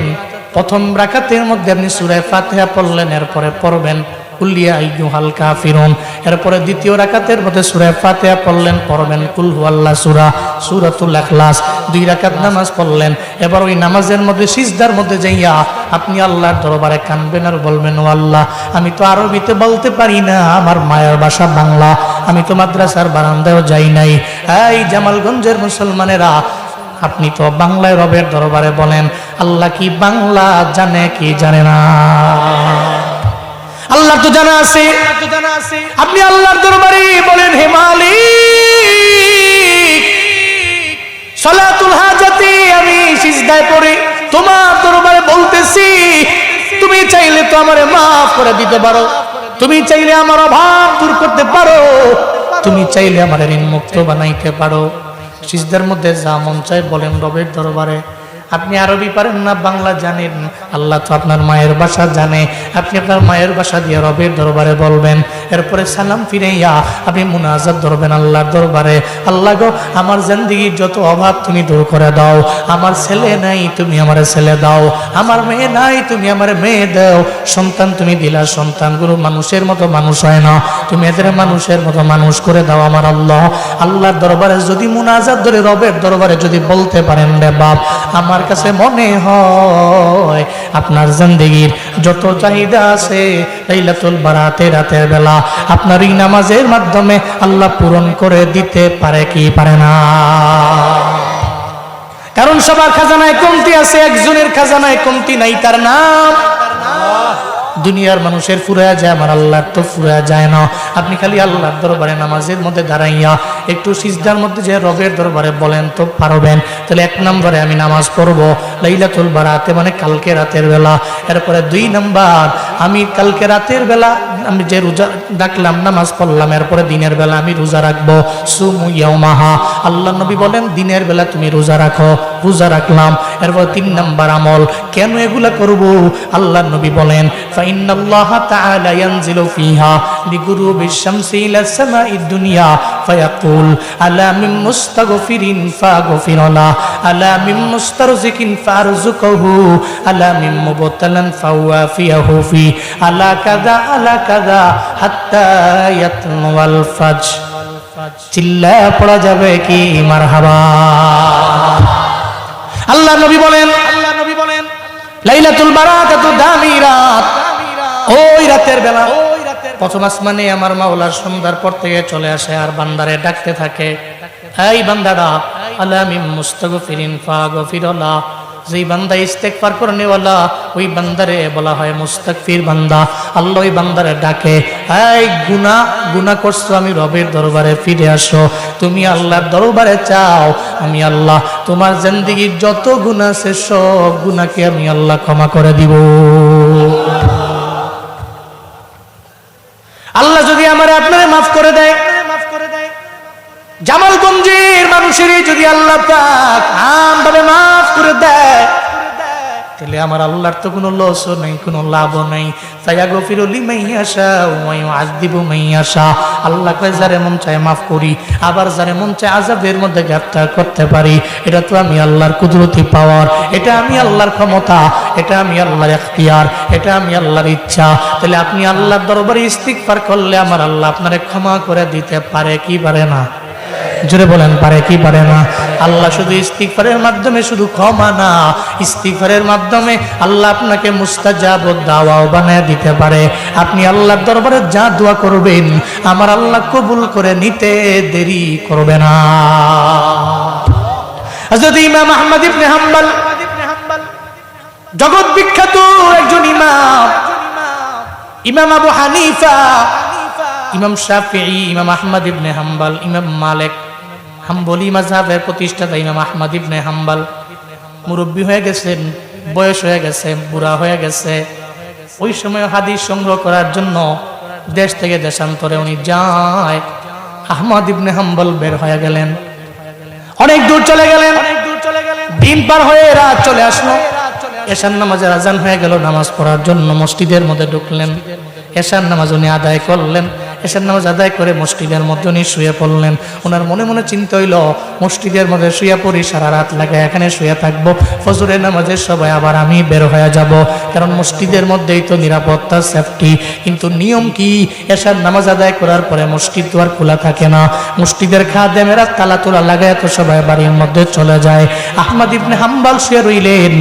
প্রথম রাকাতের মধ্যে আপনি সূরা ফাতিহা পড়লেন, এরপরে পড়বেন কুল ইয়া আইয়ুহাল কাফিরুন, এরপরে দ্বিতীয় রাকাতের মধ্যে সূরা ফাতিহা পড়লেন, পড়বেন কুল হুয়াল্লাহ সূরাতুল ইখলাস। 2 রাকাত নামাজ পড়লেন, এবার ওই নামাজের মধ্যে সিজদার মধ্যে যাইয়া আপনি আল্লাহর দরবারে কাঁদবেন আর বলবেন, ও আল্লাহ, আমি তো আরবিতে বলতে পারি না, আমার মায়ের ভাষা বাংলা, আমি তো মাদ্রাসার বারান্দায়ও যাই নাই। এই জামালগঞ্জের মুসলমানেরা, আপনি তো বাংলায় রবের দরবারে বলেন, আল্লাহ কি বাংলা জানে কি জানে না? আল্লাহ তো জানা আছে। আপনি আল্লাহর দরবারে বলেন, হে মালিক, সালাতুল হাজাতে আমি সিজদায় পড়ে তোমার দরবারে বলতেছি, তুমি চাইলে তো আমারে মাফ করে দিতে পারো, তুমি চাইলে আমার অভাব দূর করতে পারো, তুমি চাইলে আমার ঋণ মুক্ত বানাইতে পারো। সিজদার মধ্যে যা মন চায় বলেন রবের দরবারে। আপনি আরবি পারেন না, বাংলা জানেন, আল্লাহ তো আপনার মায়ের ভাষা জানে, আপনি আপনার মায়ের ভাষা দিয়ে রবের দরবারে বলবেন। এরপরে সালাম ফিরাইয়া আপনি মুনাজাত ধরবেন আল্লাহর দরবারে। আল্লাহ গো, আমার জিন্দেগির যত অভাব তুমি দূর করে দাও, আমার ছেলে নাই তুমি আমার ছেলে দাও, আমার মেয়ে নাই তুমি আমার মেয়ে দাও, সন্তান তুমি দিলা, সন্তানগুলো মানুষের মতো মানুষ হয় না, তুমি এদের মানুষের মতো মানুষ করে দাও আমার আল্লাহ। আল্লাহর দরবারে যদি মুনাজাত ধরে রবের দরবারে যদি বলতে পারেন, রে বাপ আমার কাছে মনে হয় আপনার জিন্দেগির যত চাহিদা আছে লাইলাতুল বারাতে রাতের বেলা আপনার এই নামাজের মাধ্যমে আল্লাহ পূরণ করে দিতে পারে কি পারে না? কারণ সবার খাজানায় কমতি আছে, একজনের খাজানায় কমতি নাই, তার নাম দুনিয়ার মানুষের ফুরায়া যায়, আমার আল্লাহর তো ফুরায়া যায় না। আপনি খালি আল্লাহর দরবারে নামাজের মধ্যে দাঁড়াইয়া একটু সিজদার মধ্যে যে রবের দরবারে বলেন তো পারবেন। তাহলে 1 নম্বরে আমি নামাজ পড়বো লাইলাতুল বারাতে, মানে কালকে রাতের বেলা। এরপরে 2 নম্বর, আমি কালকে রাতের বেলা আমি যে রোজা ডাকলাম, নামাজ পড়লাম, এরপরে দিনের বেলা আমি রোজা রাখবো। সুমু ইয়াউমাহা, আল্লাহ নবী বলেন দিনের বেলা তুমি রোজা রাখো, রোজা রাখলাম। এরপর 3 নম্বর আমল, কেন এগুলা করব? আল্লাহ নবী বলেন ফাইন্নাল্লাহা তাআলা ইয়ানজিলু ফিহা লিগুরুবিশ শামসি ইলা সামাঈদ দুনিয়া ফায়াকুল আলা মিন মুস্তাগফিরিন ফাগফিরলা, আলা মিন মুস্তারজিকিন ফারযুকহু, আলা মিন মুবতালান ফাওয়াফিয়াহু ফি, আলা কাযা আলা কাযা হাত্তা ইয়াতনুল ফাজর। চিল্লা পড়া যাবে কি মারহাবা? আল্লাহ নবী বলেন লাইলাতুল বারাত তো দামি রাত, ওই রাতের বেলা প্রথম আসমানে আমার মাওলার সন্ধ্যার পর থেকে চলে আসে আর বান্দারে ডাকতে থাকে, এই বান্দারা আলা মিন মুস্তাগফিরিন ফাগফিরলা। যেই বান্দা ইস্তেগফার করেনেওয়ালা ওই বান্দারে বলা হয় মুস্তাগফির বান্দা। আল্লাহ ওই বান্দারে ডাকে, এই গুনাহ করছো, আমি রবের দরবারে ফিরে আসো। তুমি আল্লাহর দরবারে চাও, আমি আল্লাহ তোমার জিন্দেগীর যত গুনাহ আছে সব গুনাহকে আমি আল্লাহ ক্ষমা করে দিব। আল্লাহ যদি আমার আপনারে মাফ করে দেয়, জামালগঞ্জের মানুষের যদি আল্লাহ পাক আমভাবে মাফ করে দেয়, তাহলে আমার আল্লাহর তো কোনো লসও নেই, কোনো লাভও নেই। ফায়াগফিরু লিমান ইয়াশা ওয়া ইউআযযিবু মান ইয়াশা। আল্লাহ কয় যারে মন চায় মাফ করি, আবার যারে মন চায় আযাবের মধ্যে গ্রেফতার করতে পারি। এটা তো আমি আল্লাহর কুদরতি পাওয়ার, এটা আমি আল্লাহর ক্ষমতা, এটা আমি আল্লাহর ইখতিয়ার, এটা আমি আল্লাহর ইচ্ছা। তাহলে আপনি আল্লাহর দরবারে ইস্তিগফার করলে আমার আল্লাহ আপনারে ক্ষমা করে দিতে পারে কি পারে না? জোরে বলেন পারে কি পারে না? আল্লাহ শুধু ইস্তিগফারের মাধ্যমে শুধু ক্ষমা না, ইস্তিগফারের মাধ্যমে আল্লাহ আপনাকে মুস্তাজাবুদ দাওয়াও বানিয়ে দিতে পারে। আপনি আল্লাহর দরবারে যা দোয়া করবেন আমার আল্লাহ কবুল করে নিতে দেরি করবে না। হযরত ইমাম আহমদ ইবনে হাম্বল, জগৎ বিখ্যাত একজন ইমাম, ইমাম আবু হানিফা, ইমাম শাফিঈ, ইমাম আহমদ ইবনে হাম্বল, ইমাম মালিক, হাম্বলি মাযহাবের প্রতিষ্ঠাতা ইমাম আহমদ ইবনে হাম্বল মুরব্বী হয়ে গেছেন, বয়স হয়ে গেছে, বুড়া হয়ে গেছে। ওই সময় হাদিস সংগ্রহ করার জন্য দেশ থেকে দেশান্তরে উনি যায়। আহমদ ইবনে হাম্বল বের হয়ে গেলেন, অনেক দূর চলে গেলেন, দিন পার হয়ে রাত চলে আসলো। এশার নামাজের আজান হয়ে গেল, নামাজ পড়ার জন্য মসজিদের মধ্যে ঢুকলেন। এশার নামাজ উনি আদায় করলেন, এশার নামাজ আদায় করে মসজিদের মধ্যে উনি শুয়ে পড়লেন। ওনার মনে মনে চিন্তা হইল মসজিদের মধ্যে শুয়ে পড়ি, সারা রাত লাগে এখানে শুয়ে থাকবো, ফজরের নামাজের সময় আবার আমি বের হয়ে যাব, কারণ মসজিদের মধ্যেই তো নিরাপত্তা, সেফটি। কিন্তু নিয়ম কি, এশার নামাজ আদায় করার পরে মসজিদ তো আর খোলা থাকে না, মসজিদের খাদেমেরা তালা তোলা লাগায় তো সবাই বাড়ির মধ্যে চলে যায়। আহমদ ইবনে হাম্বল শুয়ে রইলেন।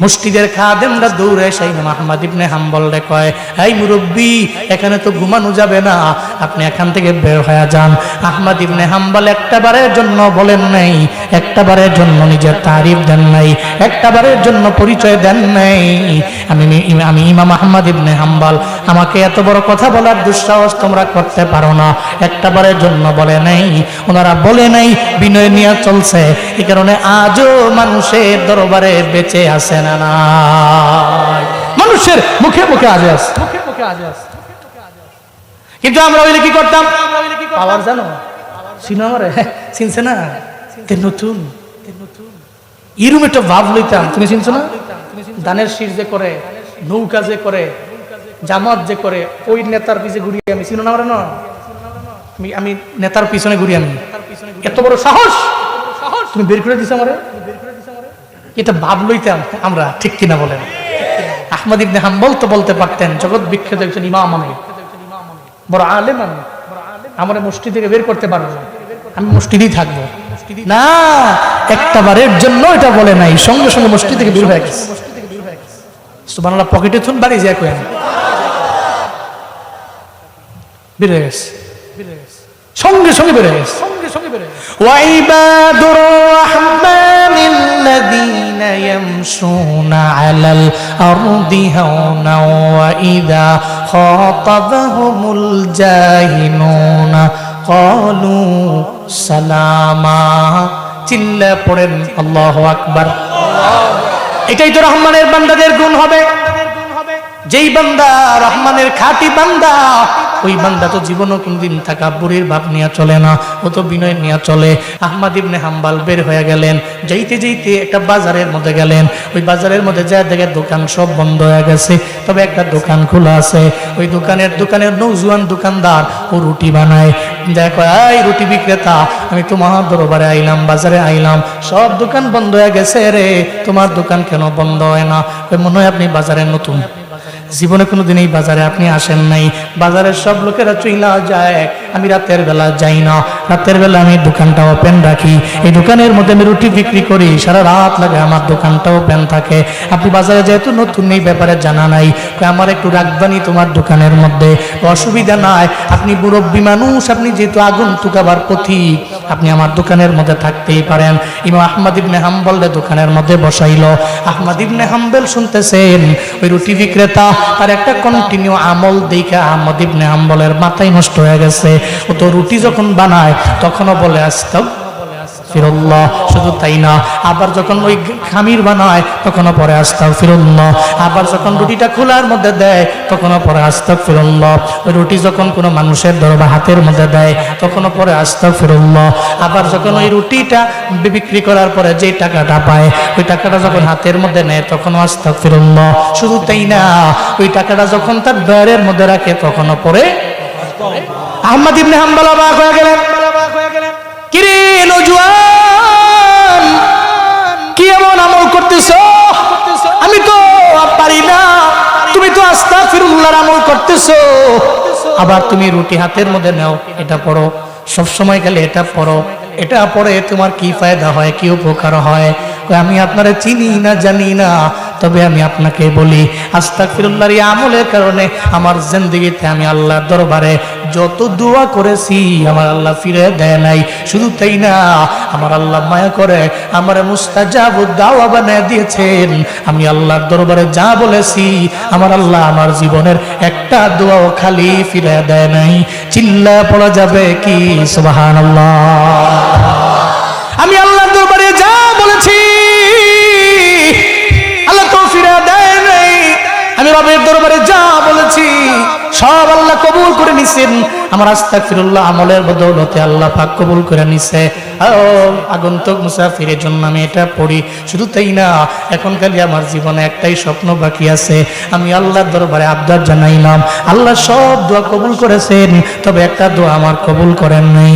মসজিদের খাদেমরা দৌড়ে এসে ইমাম আহমদ ইবনে হাম্বল রে কয়, এই মুরব্বী, এখানে তো ঘুমানো যাবে না, আপনি এখান থেকে বের হয়ে যান। আহমদ ইবনে হাম্বল একটাবারের জন্য বলেন নাই, একটাবারের জন্য নিজের তারিফ দেন নাই, একটাবারের জন্য পরিচয় দেন নাই আমি ইমাম আহমদ ইবনে হাম্বল, আমাকে এত বড় কথা বলার দুঃসাহস তোমরা করতে পারো না। একটাবারের জন্য বলে নাই, ওনারা বলে নাই, বিনয় নিয়ে চলছে। এই কারণে আজও মানুষের দরবারে বেঁচে আছে না, মানুষের মুখে মুখে আজ আছে। কিন্তু আমরা হইলে কি করতাম? পাওয়ার জানো চিনো আমারে, চিনছে না, নতুন এরম একটা ভাব লইতাম। তুমি চিনছো না? দানের শীষ যে করে, নৌকা যে করে, জামাত যে করে, ওই নেতার পিছে ঘুরি আমি। চিনো না আমরা? না, আমি নেতার পিছনে ঘুরি আমি। এত বড় সাহস তুমি বের করে দিছো আমারে। এটা ভাব লইতাম আমরা, ঠিক কিনা বলেন? আহমদ ইবনে হাম্বল তো বলতে পারতেন জগৎ বিখ্যাত একজন ইমাম, আমি বড় আলেম, আমি আমার মসজিদ থেকে বের করতে পারবো না, আমি মসজিদেই থাকবো না। একটা বারের জন্য এটা বলে নাই, সঙ্গে সঙ্গে মসজিদ থেকে বের হয়ে গেছে। সুবহানাল্লাহ, পকেটে থুন বাড়ি যায় কই আমি বের হয়ে গেছে, সঙ্গে সঙ্গে বের হয়ে গেছে। ওয়াইবাদুর রাহমানিল্লাযীনা ইয়ামশুনা আলাল আরদি হাওনা ওয়া ইযা খাতাবাহুমুল জাহিলুনা ক্বালু সালামা। চিল্লা পড়েন আল্লাহু আকবার। এটাই তো রহমানের বান্দাদের গুণ হবে। যেই বান্দা রহমানের খাঁটি বান্দা, ওই বান্দা তো জীবনও কোনদিন তাকাব্বুরের ভাব নিয়ে চলে না, ও তো বিনয় নিয়ে চলে। আহমদ ইবনে হাম্বল বের হয়ে গেলেন, যাইতে যাইতে একটা বাজারের মধ্যে গেলেন। ওই বাজারের মধ্যে যা দেখে দোকান সব বন্ধ হয়ে গেছে, তবে একটা দোকান খোলা আছে। ওই দোকানের নৌজওয়ান দোকানদার ও রুটি বানায়। দেখো এই রুটি বিক্রেতা, আমি তোমার দরবারে আইলাম, বাজারে আইলাম, সব দোকান বন্ধ হয়ে গেছে রে, তোমার দোকান কেন বন্ধ হয় না? মনে হয় আপনি বাজারে নতুন, জীবনে কোনোদিন এই বাজারে আপনি আসেন নাই। বাজারের সব লোকেরা চইলা যায়, আমি রাতের বেলা যাই না, রাতের বেলা আমি দোকানটা ওপেন রাখি। এই দোকানের মধ্যে আমি রুটি বিক্রি করি, সারা রাত লাগে আমার দোকানটা ওপেন থাকে। আপনি বাজারে যেহেতু নতুন, এই ব্যাপারে জানা নাই, আমার একটু রাখবানি তোমার দোকানের মধ্যে, অসুবিধা নাই। আপনি মুরব্বী মানুষ, আপনি যেহেতু আগন্তুক আবার পথিক, আপনি আমার দোকানের মধ্যে থাকতেই পারেন। ইমাম আহমদ ইবনে হাম্বল দোকানের মধ্যে বসাইল। আহমদ ইবনে হাম্বল শুনতেছেন, ওই রুটি বিক্রেতা তার একটা কন্টিনিউ আমল দেখে আহমদ ইবনে হাম্বলের মাথায় নষ্ট হয়ে গেছে। ও তো রুটি যখন বানায় তখনও বলে আস্তাগফিরুল্লাহ, শুধু তাই না, আবার যখন ওই খামির বানায় তখনও পরে আস্তাগফিরুল্লাহ, আবার যখন রুটিটা খোলার মধ্যে দেয় তখনও পরে আস্তাগফিরুল্লাহ, ওই রুটি যখন কোনো মানুষের দরবার হাতের মধ্যে দেয় তখনও পরে আস্তাগফিরুল্লাহ, আবার যখন ওই রুটিটা বিক্রি করার পরে যে টাকাটা পায় ওই টাকাটা যখন হাতের মধ্যে নেয় তখনও আস্তাগফিরুল্লাহ, শুধু তাই না, ওই টাকাটা যখন তার ডয়ারের মধ্যে রাখে তখনও পরে। আহমদ ইবনে হাম্বল অবাক হয়ে গেলেন, কিরে নওজোয়ান, কি এমন আমল করতেছো? আমি তো পারি না, তুমি তো আস্তাগফিরুল্লাহর আমল করতেছো, আবার তুমি রুটি হাতের মধ্যে নাও, এটা পড়ো, সব সময় গেলে এটা পড়ো, এটা পড়ে তোমার কি ফায়দা হয়, কি উপকার হয়? আমি আপনারা চিনি না, জানি না, তবে আমি আপনাকে বলি আস্তাগফিরুল্লাহর এই আমলের কারণে আমার জিন্দেগিতে আমি আল্লাহর দরবারে যত দোয়া করেছি আমার আল্লাহ ফিরে দেয় নাই, শুধু তাই না, আমার আল্লাহ মায়া করে আমার মুস্তাজাবুদ দাওয়া বানিয়ে দিয়েছেন। আমি আল্লাহর দরবারে যা বলেছি আমার আল্লাহ আমার জীবনের একটা দোয়াও খালি ফিরে দেয় নাই। চিল্লা পড়া যাবে কি সুবহানাল্লাহ? আমি আল্লাহর দরবারে যা বলেছি আল্লাহ তো ফিরে দেয় নাই, আমি রবের দরবারে যা বলেছি সব আল্লাহ কবুল করে নিছেন। আমার আস্তাগফিরুল্লাহ আমলের বদৌলতে আল্লাহ পাক কবুল করে নিছে। আগন্তুক মুসাফিরের জন্য আমি এটা পড়ি, শুধু তাই না, এখন খালি আমার জীবনে একটাই স্বপ্ন বাকি আছে, আমি আল্লাহর দরবারে আবদার জানাইলাম, আল্লাহ সব দোয়া কবুল করেছেন, তবে একটা দোয়া আমার কবুল করেন নাই।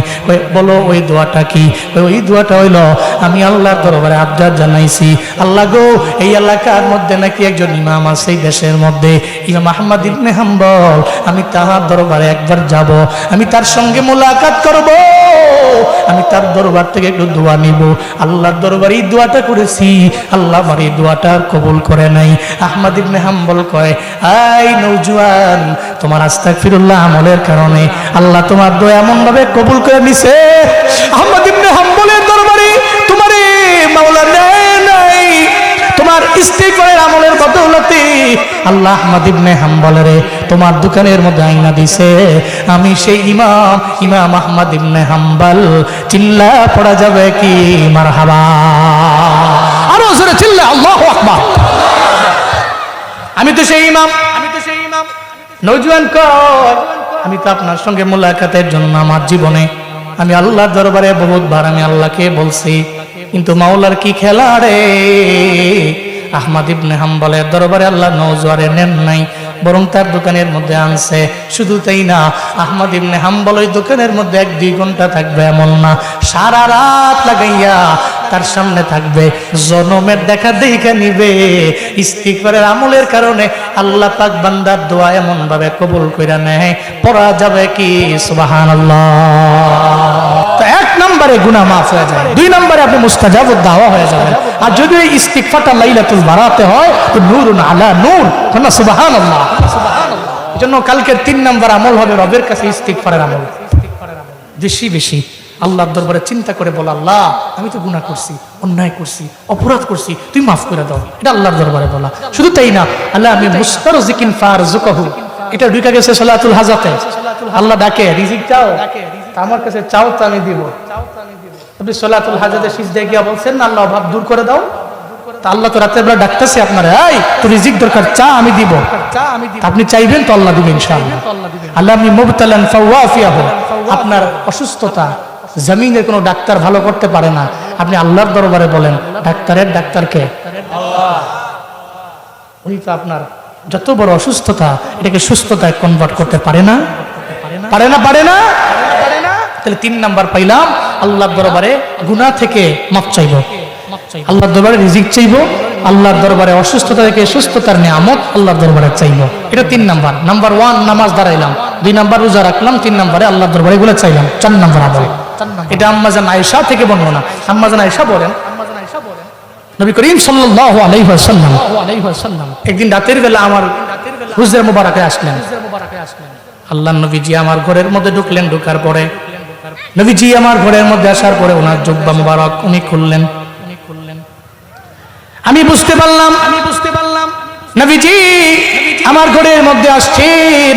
বলো ওই দোয়াটা কি? ওই দোয়াটা হইল, আমি আল্লাহর দরবারে আবদার জানাইছি, আল্লাহ গো এই এলাকার মধ্যে নাকি একজন ইমাম আছে এই দেশের মধ্যে, ইমাম আহমদ ইবনে হাম্বল, আমি তাহার দরবারে একবার যাব, আমি তার সঙ্গে মোলাকাত করব, আমি তার দরবার থেকে একটু দোয়া নিব। আল্লাহর দরবারে এই দোয়াটা করেছি, আল্লাহ আমার এই দোয়াটা কবুল করে নাই। আহমদ ইবনে হাম্বল কয়, আই নওজোয়ান, তোমার আস্তাগফিরুল্লাহ আমলের কারণে আল্লাহ তোমার দোয়া এমন ভাবে কবুল করে নিছে, আহমদ ইবনে হাম্বলের দরবারে তোমারে মাওলা নেয় নাই, তোমার ইস্তিগফারের আমলের বদৌলতে আল্লাহ আহমদ ইবনে হাম্বলের তোমার দোকানের মধ্যে আইনা দিছে। আমি সেই ইমাম আহমদ ইবনে হাম্বল। চিল্লা পড়া যাবে কি মারহাবা? আরো জোরে চিল্লা আল্লাহু আকবার। আমি তো সেই ইমাম। নওজোয়ান কয়, আমি তো আপনার সঙ্গে মোলাকাতের জন্য আমার জীবনে আমি আল্লাহর দরবারে বহুতবার আমি আল্লাহকে বলছি, কিন্তু মাওলার কি খেলা রে, আহমদ ইবনে হাম্বলের দরবারে আল্লাহ নওজোয়ারে নেন নাই, বরং তার দোকানের মধ্যে আনছে। শুধু তাই না, আহমদ ইবনে হাম্বল ওই দোকানের মধ্যে 1-2 ঘন্টা থাকবে এমন না, সারা রাত লাগাইয়া তার সামনে থাকবে, জনমের দেখা দেখা নিবে। ইস্তিগফারের আমলের কারণে আল্লাহ পাক বান্দার দোয়া এমন ভাবে কবুল কইরা নেয়, পড়া যাবে কি সুবহানাল্লাহ। তো 1 নম্বরে গুনাহ মাফ হয়ে যায়, 2 নম্বরে আপনি মুস্তাজাবুদ দাওয়া হয়ে যাবেন। আর যদি এই ইস্তিগফারটা লাইলাতুল বারাতে হয় তো নূরুন আলা নূর, না সুবহানাল্লাহ। এজন্য কালকের 3 নম্বর আমল হবে রবের কাছে ইস্তিগফারের আমল। বেশি বেশি আল্লাহর দরবারে চিন্তা করে বল, আল্লাহ আমি তো গুনাহ করছি, অন্যায় করছি, অপরাধ করছি, তুই মাফ করে দাও, এটা আল্লাহর দরবারে বলা। শুধু তাই না, আল্লাহ আমি মুস্তারজিকিন ফারজুকহু, এটা ঢুকে গেছে সালাতুল হাজাতে। আল্লাহ ডাকে রিজিক চাও, আমার কাছে চাও তো আমি দিব। আপনি সালাতুল হাজাতে সিজদায় গিয়া বলছেন না আল্লাহ অভাব দূর করে দাও, তা আল্লাহ তো রাতের বেলা ডাকতেছে আপনারা, এই তো রিজিক দরকার, চা আমি দিব। আপনি চাইবেন তো আল্লাহ দিবেন ইনশাআল্লাহ। আল্লাহ আপনি মুবতালান ফাওয়াফিয়াহু, আপনার অসুস্থতা জমিনের কোনো ডাক্তার ভালো করতে পারে না, আপনি আল্লাহর দরবারে বলেন, ডাক্তারের ডাক্তারকে আল্লাহ, উনি তো আপনার যত বড় অসুস্থতা এটাকে সুস্থতায় কনভার্ট করতে পারে না, পারে না, পারে না। তাহলে 3 নাম্বার পাইলাম, আল্লাহর দরবারে গুনাহ থেকে মাফ চাইব, আল্লাহর দরবারে রিজিক চাইব, আল্লাহর দরবারে অসুস্থতা থেকে সুস্থতার নিয়ামত আল্লাহর দরবারে চাইব। এটা 3 নাম্বার। নাম্বার 1 নামাজ দাঁড়াইলাম, 2 নাম্বার রোজা রাখলাম, 3 নাম্বারে আল্লাহর দরবারে এগুলো চাইলাম। 4 নাম্বার আমল, এটা আম্মা জান আয়েশা থেকে বর্ণনা। আম্মা জান আয়েশা বলেন, নবী করিম সাল্লাল্লাহু আলাইহি ওয়াসাল্লাম একদিন রাতের বেলা আমার হুজরা মুবারাকে আসলেন। আল্লাহর নবীজি আমার ঘরের মধ্যে ঢুকলেন, ঢোকার পরে নবীজি আমার ঘরের মধ্যে আসার পরে ওনার জুব্বা মুবারক উনি খুললেন। আমি বুঝতে পারলাম নবীজি আমার ঘরের মধ্যে আসছেন,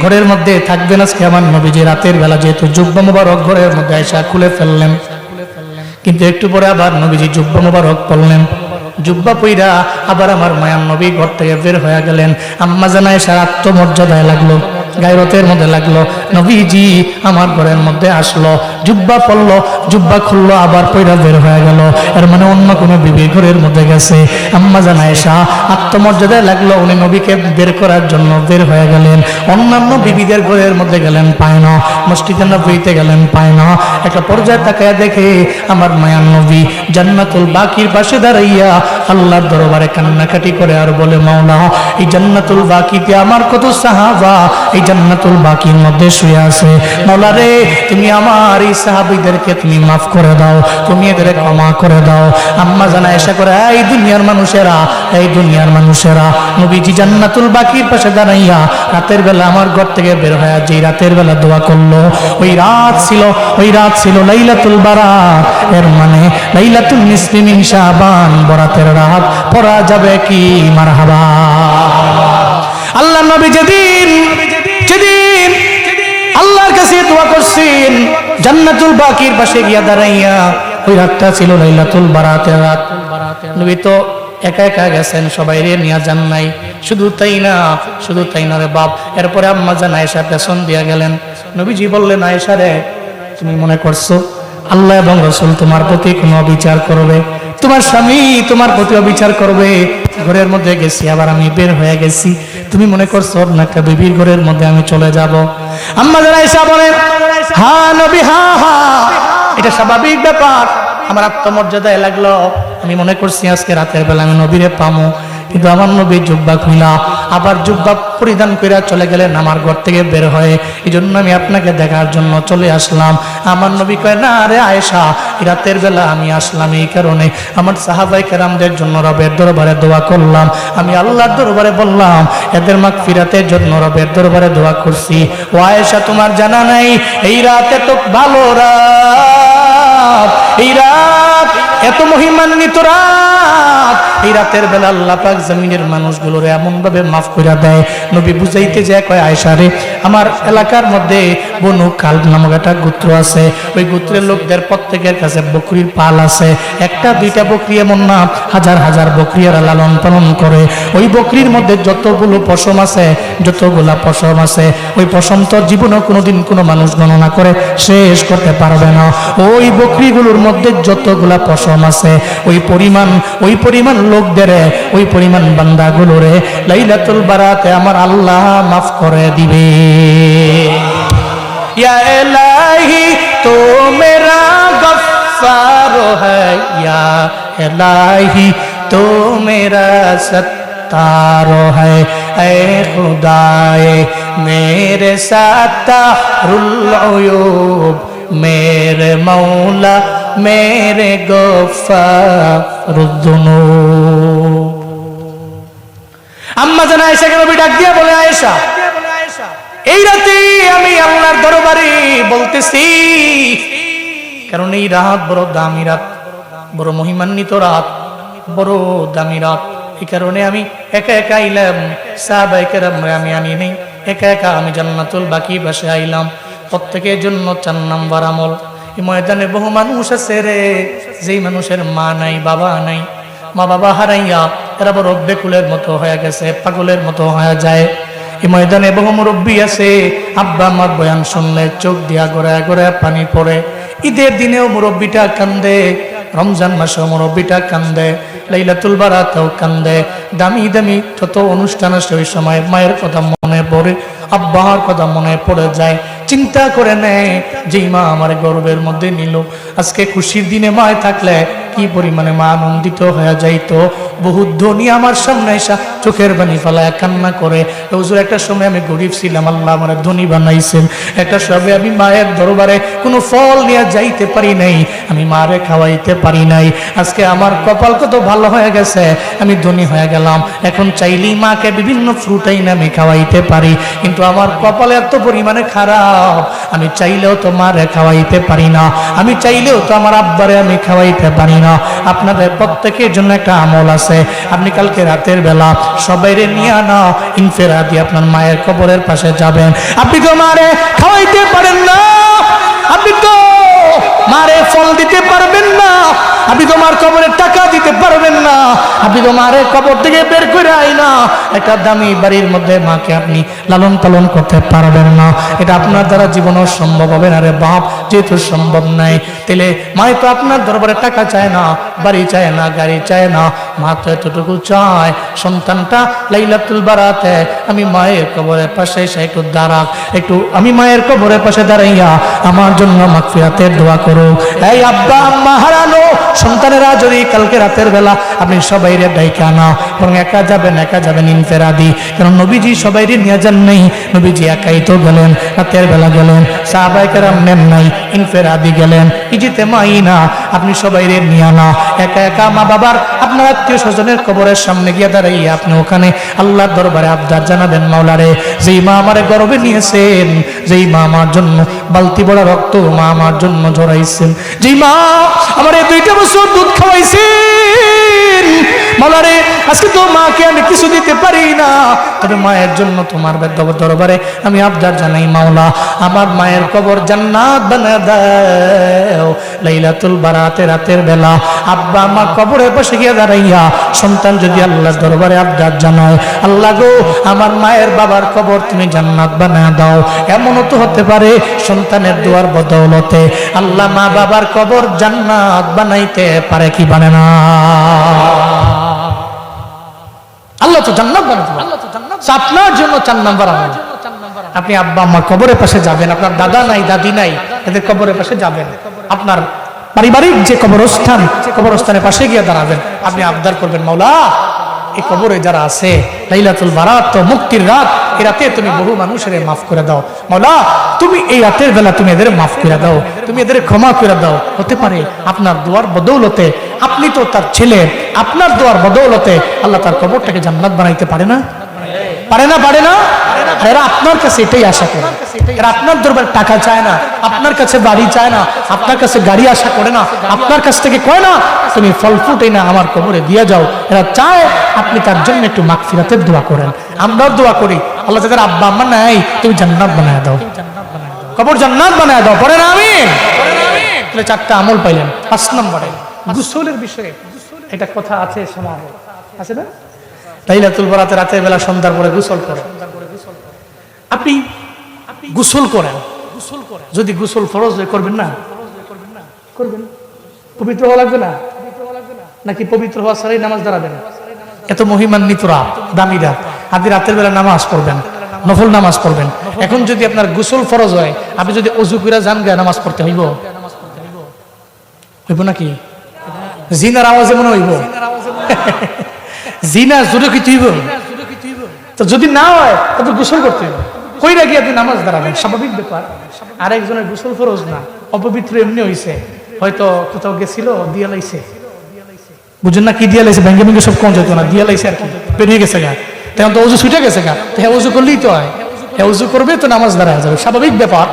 ঘরের মধ্যে থাকবেন আজকে আমার নবীজি। রাতের বেলা যেহেতু জুব্বা মুবারক ঘরের মধ্যে আয়েশা খুলে ফেললেন, কিন্তু একটু পরে আবার নবীজি জুব্বা মুবারক পরলেন। জুব্বা পইরা আবার আমার মায়ার নবী ঘর থেকে বের হয়ে গেলেন। আম্মা জান আয়েশার আত্মমর্যাদায় লাগলো, গায়রতের মধ্যে লাগলো। নবীজি আমার ঘরের মধ্যে আসলো, জুব্বা পরলো, জুব্বা খুললো, আবার পইরা বের হয়ে গেল। এর মানে অন্য কোনো বিবির ঘরের মধ্যে গেছে। আম্মা জান আয়েশা আত্মমর্যাদায় লাগলো, উনি নবীকে বের করার জন্য বের হয়ে গেলেন। অন্যান্য বিবিদের ঘরের মধ্যে গেলেন, পায় না। মসজিদে নববীতে গেলেন, পায় না। একটা পর্যায়ে তাকায় দেখে আমার মায়ার নবী জান্নাতুল বাকির পাশে দাঁড়াইয়া আল্লাহর দরবারে কান্নাকাটি করে আর বলে, মাওলা এই জান্নাতুল বাকিতে আমার কত সাহাবা এই জান্নাতুল বাকির মধ্যে শুয়ে আছে, মাওলা রে তুমি আমার এই সাহাবীদেরকে তুমি মাফ করে দাও, তুমি এদের ক্ষমা করে দাও। আম্মা জান আয়েশা করে, এই দুনিয়ার মানুষেরা, এই দুনিয়ার মানুষেরা, নবীজি জান্নাতুল বাকির পাশে দাঁড়াইয়া রাতের বেলা আমার ঘর থেকে বের হয়ে যে রাতের বেলা দোয়া করলো, ওই রাত ছিল লাইলাতুল বারাত। এর মানে লাইলাতুল নিসফি মিন শাবান, বরাতের রাত পড়া যাবে কি মারহাবা। আল্লাহ নবী যেদিন আল্লাহর কাছে দোয়া করছেন, জান্নাতুল বাকির পাশে গিয়া দাঁড়াইয়া, ওই রাতটা ছিল লাইলাতুল বারাতের রাত। নবী তো একা একা গেছেন, সবাই রে নিয়ে যান নাই। শুধু তাই না রে বাপ। এরপরে আম্মা জান আয়েশা পেছন দিয়া গেলেন। নবীজি বললেন, আয়েশা রে তুমি মনে করছো আল্লাহ এবং রাসূল তোমার প্রতি কোনো অবিচার করবে? তোমার স্বামী তোমার প্রতি অবিচার করবে? ঘরের মধ্যে গেছি, আবার আমি বের হয়ে গেছি, তুমি মনে করছো অন্য একটা বিবির ঘরের মধ্যে আমি চলে যাব? আম্মা জান আয়েশা বলেন, হ্যাঁ নবী, হ্যাঁ, এটা স্বাভাবিক ব্যাপার। আমার আত্মমর্যাদায় লাগলো, আমি মনে করছি আজকে রাতের বেলা আমি নবীরে পামো। কিন্তু আমার নবী জুব্বা খুইলা আবার জুব্বা পরিধান কইরা চলে গেলেন আমার ঘর থেকে বের হয়ে। এই জন্য আমি আপনাকে দেখার জন্য চলে আসলাম। আমার নবী কয়, না রে আয়েশা, রাতের বেলা আমি আসলাম এই কারণে আমার সাহাবায়ে কেরামদের জন্য রবের দরবারে দোয়া করলাম। আমি আল্লাহর দরবারে বললাম, এদের মাগফিরাতের জন্য রবের দরবারে দোয়া করছি। ও আয়েশা, তোমার জানা নাই এই রাত এত ভালো রাত, এই রাত এত মহিমান্বিত রাত। এই রাতের বেলা আল্লাহ পাক জমিনের মানুষগুলোরে এমন ভাবে মাফ করে দেয়। নবী বুঝাইতে যায়, কয় আয়েশা রে, আমার এলাকার মধ্যে বনু কালব নামক একটা গোত্র আছে। ওই গোত্রের লোকদের প্রত্যেকের কাছে বকরির পাল আছে। একটা দুইটা বকরি এমন না, হাজার হাজার বকরি এরা লালন পালন করে। ওই বকরির মধ্যে যতগুলো পশম আছে, যতগুলা পশম আছে, ওই পশম তো জীবনে কোনোদিন কোনো মানুষ গণনা করে শেষ করতে পারবে না। ওই বকরিগুলোর মধ্যে যতগুলা পশম আছে, ওই পরিমাণ লোকদের, ওই পরিমাণ বান্দাগুলোরে লাইলাতুল বারাতে আমার আল্লাহ মাফ করে দিবে। ইয়া ইলাহি তো মেরা গফফার হ্যায়, ইয়া ইলাহি তো মেরা সত্তার হ্যায়, এ খুদায়ে মেরে সাত্তারুল উয়ুব, মেরে মৌলা মেরে গফফারুদ যুনুব। আম্মা জান আয়েশাকে নবী ডাক দিয়ে বলে, আয়েশা, এই রাতে আমি আল্লাহর দরবারে বলতেছি, কারণ এই রাত বড় দামি রাত, বড় মহিমান্বিত রাত, বড় দামি রাত। এই কারণে আমি একা একা আইলাম, সাহাবায়ে কেরামরে আমি আনি নেই, একা একা আমি জান্নাতুল বাকি বাসে আইলাম। প্রত্যেকের জন্য 4 নাম্বার আমল। এই ময়দানে বহু মানুষ আছে রে, যেই মানুষের মা নাই, বাবা নাই, মা বাবা হারাইয়া এরা বড় বেকুলের মতো হয়ে গেছে, পাগলের মতো হয়ে যায়। এই ময়দানে বহু মুরব্বী আছে, আব্বা আমার বয়ান শুনলে চোখ দিয়া গড়ায় গড়ায় পানি পড়ে। ঈদের দিনেও মুরব্বীটা কান্দে, রমজান মাসেও মুরব্বীটা কান্দে, লাইলাতুল বারাতেও কান্দে। দামি দামি যত অনুষ্ঠান আসে ওই সময় মায়ের কথা মনে পড়ে, আব্বার কথা মনে পড়ে যায়। চিন্তা করে নেয় যে মা আমার গর্বের মধ্যে নিল, আজকে খুশির দিনে মায় থাকলে কি পরিমাণে মা আনন্দিত হয়ে যাইতো। বহু ধনী আমার সামনে এসে চোখের পানি ফেলায় কান্না করে, হুজুর একটা সময় আমি গরিব ছিলাম, আল্লাহ আমার ধনী বানাইছেন। একটা সময় আমি মায়ের দরবারে কোনো ফল নিয়ে যাইতে পারি নাই, আমি মারে খাওয়াইতে পারি নাই। আজকে আমার কপাল কত ভালো হয়ে গেছে, আমি ধনী হয়ে গেলাম। এখন চাইলেই মাকে বিভিন্ন ফ্রুট আইনে আমি খাওয়াইতে পারি, কিন্তু আমার কপাল এত পরিমাণে খারাপ, আমি চাইলেও তো মারে খাওয়াইতে পারি না, আমি চাইলেও তো আমার আব্বারে আমি খাওয়াইতে পারি না। আপনাদের প্রত্যেকের জন্য একটা আমল আছে, আপনি কালকে রাতের বেলা সবাইরে নিয়ে আনা ইনফেরাদি আপনার মায়ের কবরের পাশে যাবেন। আপনি তো মারে খাওয়াইতে পারেন না, আপনি তো মারে ফল দিতে পারবেন না, আপনি তোমার কবরের টাকা দিতে পারবেন না, আপনি তোমার কবর থেকে বের করে আইনা একটা দামি বাড়ির মধ্যে মাকে আপনি লালন পালন করতে পারবেন না। এটা আপনার দ্বারা জীবনও সম্ভব হবে না রে বাপ। যেহেতু সম্ভব নাই, তাহলে মায় তো আপনার দরবারে টাকা চায় না, বাড়ি চায় না, গাড়ি চায় না, মা তো এতটুকু চায় সন্তানটা লাইলাতুল বারাতে আমি মায়ের কবরের পাশে এসে একটু দাঁড়াক, একটু আমি মায়ের কবরের পাশে দাঁড়াইয়া আমার জন্য মাগফিরাতের দোয়া করো। এই আব্বা আম্মা হারানো সন্তানেরা যদি কালকে রাতের বেলা আপনি সবাইরে ডাইকে আনা, বরং একা যাবেন ইনফেরাদি, কারণ নবীজি সবাইরে নিয়ে যান নাই, নবীজি একাই তো গেলেন, রাতের বেলা গেলেন, সাহাবায়ে কেরাম নেন নাই, ইনফেরাদি গেলেন। ইজতেমাই না, আপনি সবাইরে নিয়ে আনা, একা একা মা বাবার আপনার আত্মীয় স্বজনের কবরের সামনে গিয়ে দাঁড়াইয়া আপনি ওখানে আল্লাহর দরবারে আবদার জানাবেন, মাওলারে যেই মা আমারে গর্বে নিয়েছেন, যেই মা আমার জন্য বালতি বড় রক্ত মা আমার জন্য ঝরাইছেন, যেই মা আমার 2টা বছর দুধ খাওয়াইছেন, মাওলারে আজকে তো মাকে আমি কিছু দিতে পারি না, তবে মায়ের জন্য তোমার দরবারে আমি আবদার জানাই, মাওলা আমার মায়ের কবর জান্নাত বানায় দাও। লাইলাতুল বারাতে রাতের বেলা আব্বা আমার কবরের পাশে গিয়ে দাঁড়াইয়া সন্তান যদি আল্লাহর দরবারে আবদার জানায়, আল্লাহ গো আমার মায়ের বাবার কবর তুমি জান্নাত বানায় দাও। এমনও তো হতে পারে সন্তানের দোয়ার বদৌলতে আল্লাহ মা বাবার কবর জান্নাত বানাইতে পারে, কি বানে না? আল্লাহ তো জান্নাত বানাতে পারে। আপনার জন্য 4 নাম্বার আমল, আপনি আব্বা আম্মার কবরের পাশে যাবেন, আপনার দাদা নাই দাদি নাই এদের কবরের পাশে যাবেন, আপনার পারিবারিক যে কবরস্থানের পাশে গিয়ে দাঁড়াবেন, আপনি আবদার করবেন, মাওলা এই কবরে যারা আছে লাইলাতুল বারাত তো মুক্তির রাত, এই রাতে তুমি বহু মানুষের মাফ করে দাও, মাওলা তুমি এই রাতের বেলা তুমি এদের মাফ করে দাও, তুমি এদের ক্ষমা করে দাও। হতে পারে আপনার দোয়ার বদৌলতে, আপনি তো তার ছেলে, আপনার দোয়ার বদৌলতে আল্লাহ তার কবরটাকে জান্নাত বানাইতে পারে না? পারে না? পারে না? এরা আপনার কাছে এটাই আশা করে, এরা আপনার দরবারে টাকা চায় না, আপনার কাছে বাড়ি চায় না, আপনার কাছে গাড়ি আশা করে না, আপনার কাছ থেকে কয় না তুমি ফল ফুটে না আমার কবরে দিয়ে যাও। এরা চায় আপনি তার জন্য একটু মাগফিরাতের দোয়া করেন। আমরাও দোয়া করি, আল্লাহ যাদের আব্বা আম্মা নাই তুমি জান্নাত বানায় দাও, কবর জান্নাত বানায় দাও, পড়েন আমিন। তাহলে 4টা আমল পাইলেন। 5 নম্বরে গোসলের বিষয়ে এটা কথা আছে, শোনা আছে না? লাইলাতুল বরাতে রাতের বেলা সন্ধ্যার পরে গোসল করেন। আপনি গোসল করেন, যদি গোসল ফরজ হয়ে করবেন না, করবেন। পবিত্র হওয়া লাগবে না নাকি পবিত্র হওয়া ছাড়াই নামাজ দাঁড়াবেন? এত মহিমান্বিত রাত, দামি রাত, আপনি রাতের বেলা নামাজ পড়বেন, নফল নামাজ পড়বেন। এখন যদি আপনার গোসল ফরজ হয়, আপনি যদি অজু করে যান গা নামাজ পড়তে হইব নাকি? জিনার আওয়াজে মনে হইব জিনা জোরে কি তুইব? তো যদি না হয় তবে গোসল করতে হইব। কইরা গিয়ে আপনি নামাজ দাঁড়াবেন, স্বাভাবিক ব্যাপার। আরেকজনের গোসল ফরজ না, অপবিত্র এমনি হইছে, হয়তো কোথাও গেছিল, দিয়া লাইছে, বুঝেন না কি দিয়া লাইছে, ভেঙ্গে ভেঙ্গে সব কম যেত না, দিয়া লাইছে আর কি, বেরিয়ে গেছে গা, তখন তো অজু ছুটে গেছে গা, তো হ্যাঁ অজু করলেই তো হয়, হ্যাঁ অজু করবে তো নামাজ দাঁড়ায় যাবে, স্বাভাবিক ব্যাপার।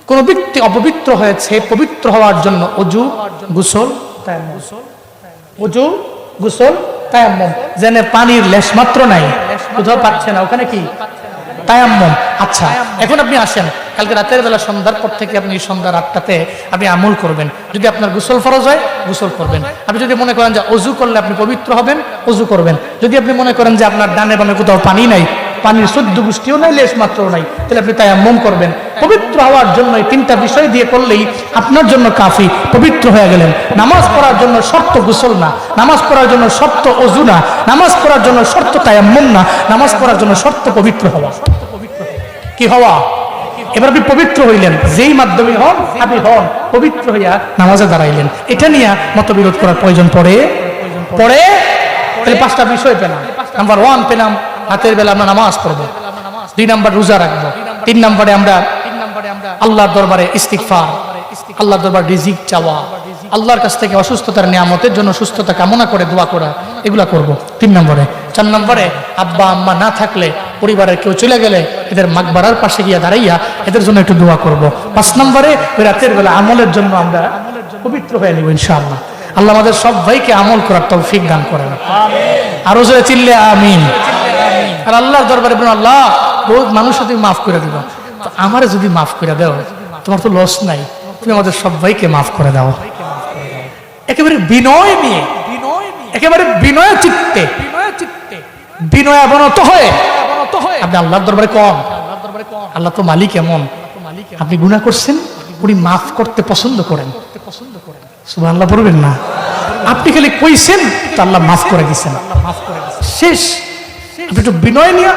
কোন ব্যক্তি অপবিত্র হয়েছে, পবিত্র হওয়ার জন্য অজু, গোসল, তায়াম্মুম, অজু, গোসল, তায়াম্মুম। যেন পানির লেশ মাত্র নাই, কোথাও পাচ্ছে না, ওখানে কি তায়াম্মুম। আচ্ছা, এখন আপনি আসেন, কালকে রাতের বেলা সন্ধ্যার পর থেকে আপনি সন্ধ্যা 8টাতে আপনি আমল করবেন। যদি আপনার গোসল ফরজ হয় গোসল করবেন। আপনি যদি মনে করেন যে অজু করলে আপনি পবিত্র হবেন, অজু করবেন। যদি আপনি মনে করেন যে আপনার ডানে বামে কোথাও পানি নাই, পানির 14 গোষ্ঠীও নাই, লেশ মাত্র নাই, তাহলে আপনি তায়াম্মুম করবেন। পবিত্র হওয়ার জন্য এই 3টা বিষয় দিয়ে করলেই আপনার জন্য কাফি, পবিত্র হয়ে গেলেন। নামাজ পড়ার জন্য শর্ত গোসল না, নামাজ পড়ার জন্য শর্ত অজু না, নামাজ পড়ার জন্য শর্ত তায়াম্মুম না, নামাজ পড়ার জন্য শর্ত পবিত্র হওয়া। কি হওয়া? এবার আপনি পবিত্র হইলেন, যেই মাধ্যমে হন আপনি হন পবিত্র হইয়া নামাজে দাঁড়াইলেন। এটা নিয়ে মতবিরোধ করার প্রয়োজন পড়ে? তাহলে 5টা বিষয় পেলাম। নাম্বার 1 পেলাম রাতের বেলা আমরা নামাজ পড়বো। 2 নাম্বার রোজা রাখবো। 3 নম্বরে আমরা আল্লাহর দরবারে ইস্তিগফার, আল্লাহর দরবারে রিজিক চাওয়া, আল্লাহর কাছ থেকে অসুস্থতার নিয়ামতের জন্য সুস্থতা কামনা করে দোয়া করা, এগুলা করব 3 নম্বরে। 4 নম্বরে আব্বা আম্মা না থাকলে, পরিবারের কেউ চলে গেলে এদের মাকবারার পাশে গিয়ে দাঁড়াইয়া এদের জন্য একটু দোয়া করব। 5 নম্বরে রাতের বেলা আমলের জন্য আমরা পবিত্র হয়ে নিব ইনশাআল্লাহ। আল্লাহ আমাদের সব ভাইকে আমল করার তৌফিক দান করেন। আরো জোরে চিল্লে আমিন। আর আল্লাহর দরবারে বলুন, আল্লাহ বহুত মানুষকে তুমি মাফ করে দিবা, তো আমারে যদি মাফ করে দাও, তোমার তো লস নাই, তুমি আমাদের সব ভাইকে মাফ করে দাও। একেবারে বিনয় নিয়ে, একেবারে বিনয় চিত্তে, বিনয়াবনত হয়ে আপনি আল্লাহর দরবারে কন, আল্লাহ তো মালিক এমন, আপনি গুনাহ করছেন, উনি মাফ করতে পছন্দ করেন। সুবহানাল্লাহ পড়বেন না? আপনি খালি কইছেন তো আল্লাহ মাফ করে দিচ্ছেন, শেষ। আপনি একটু বিনয় নিয়ে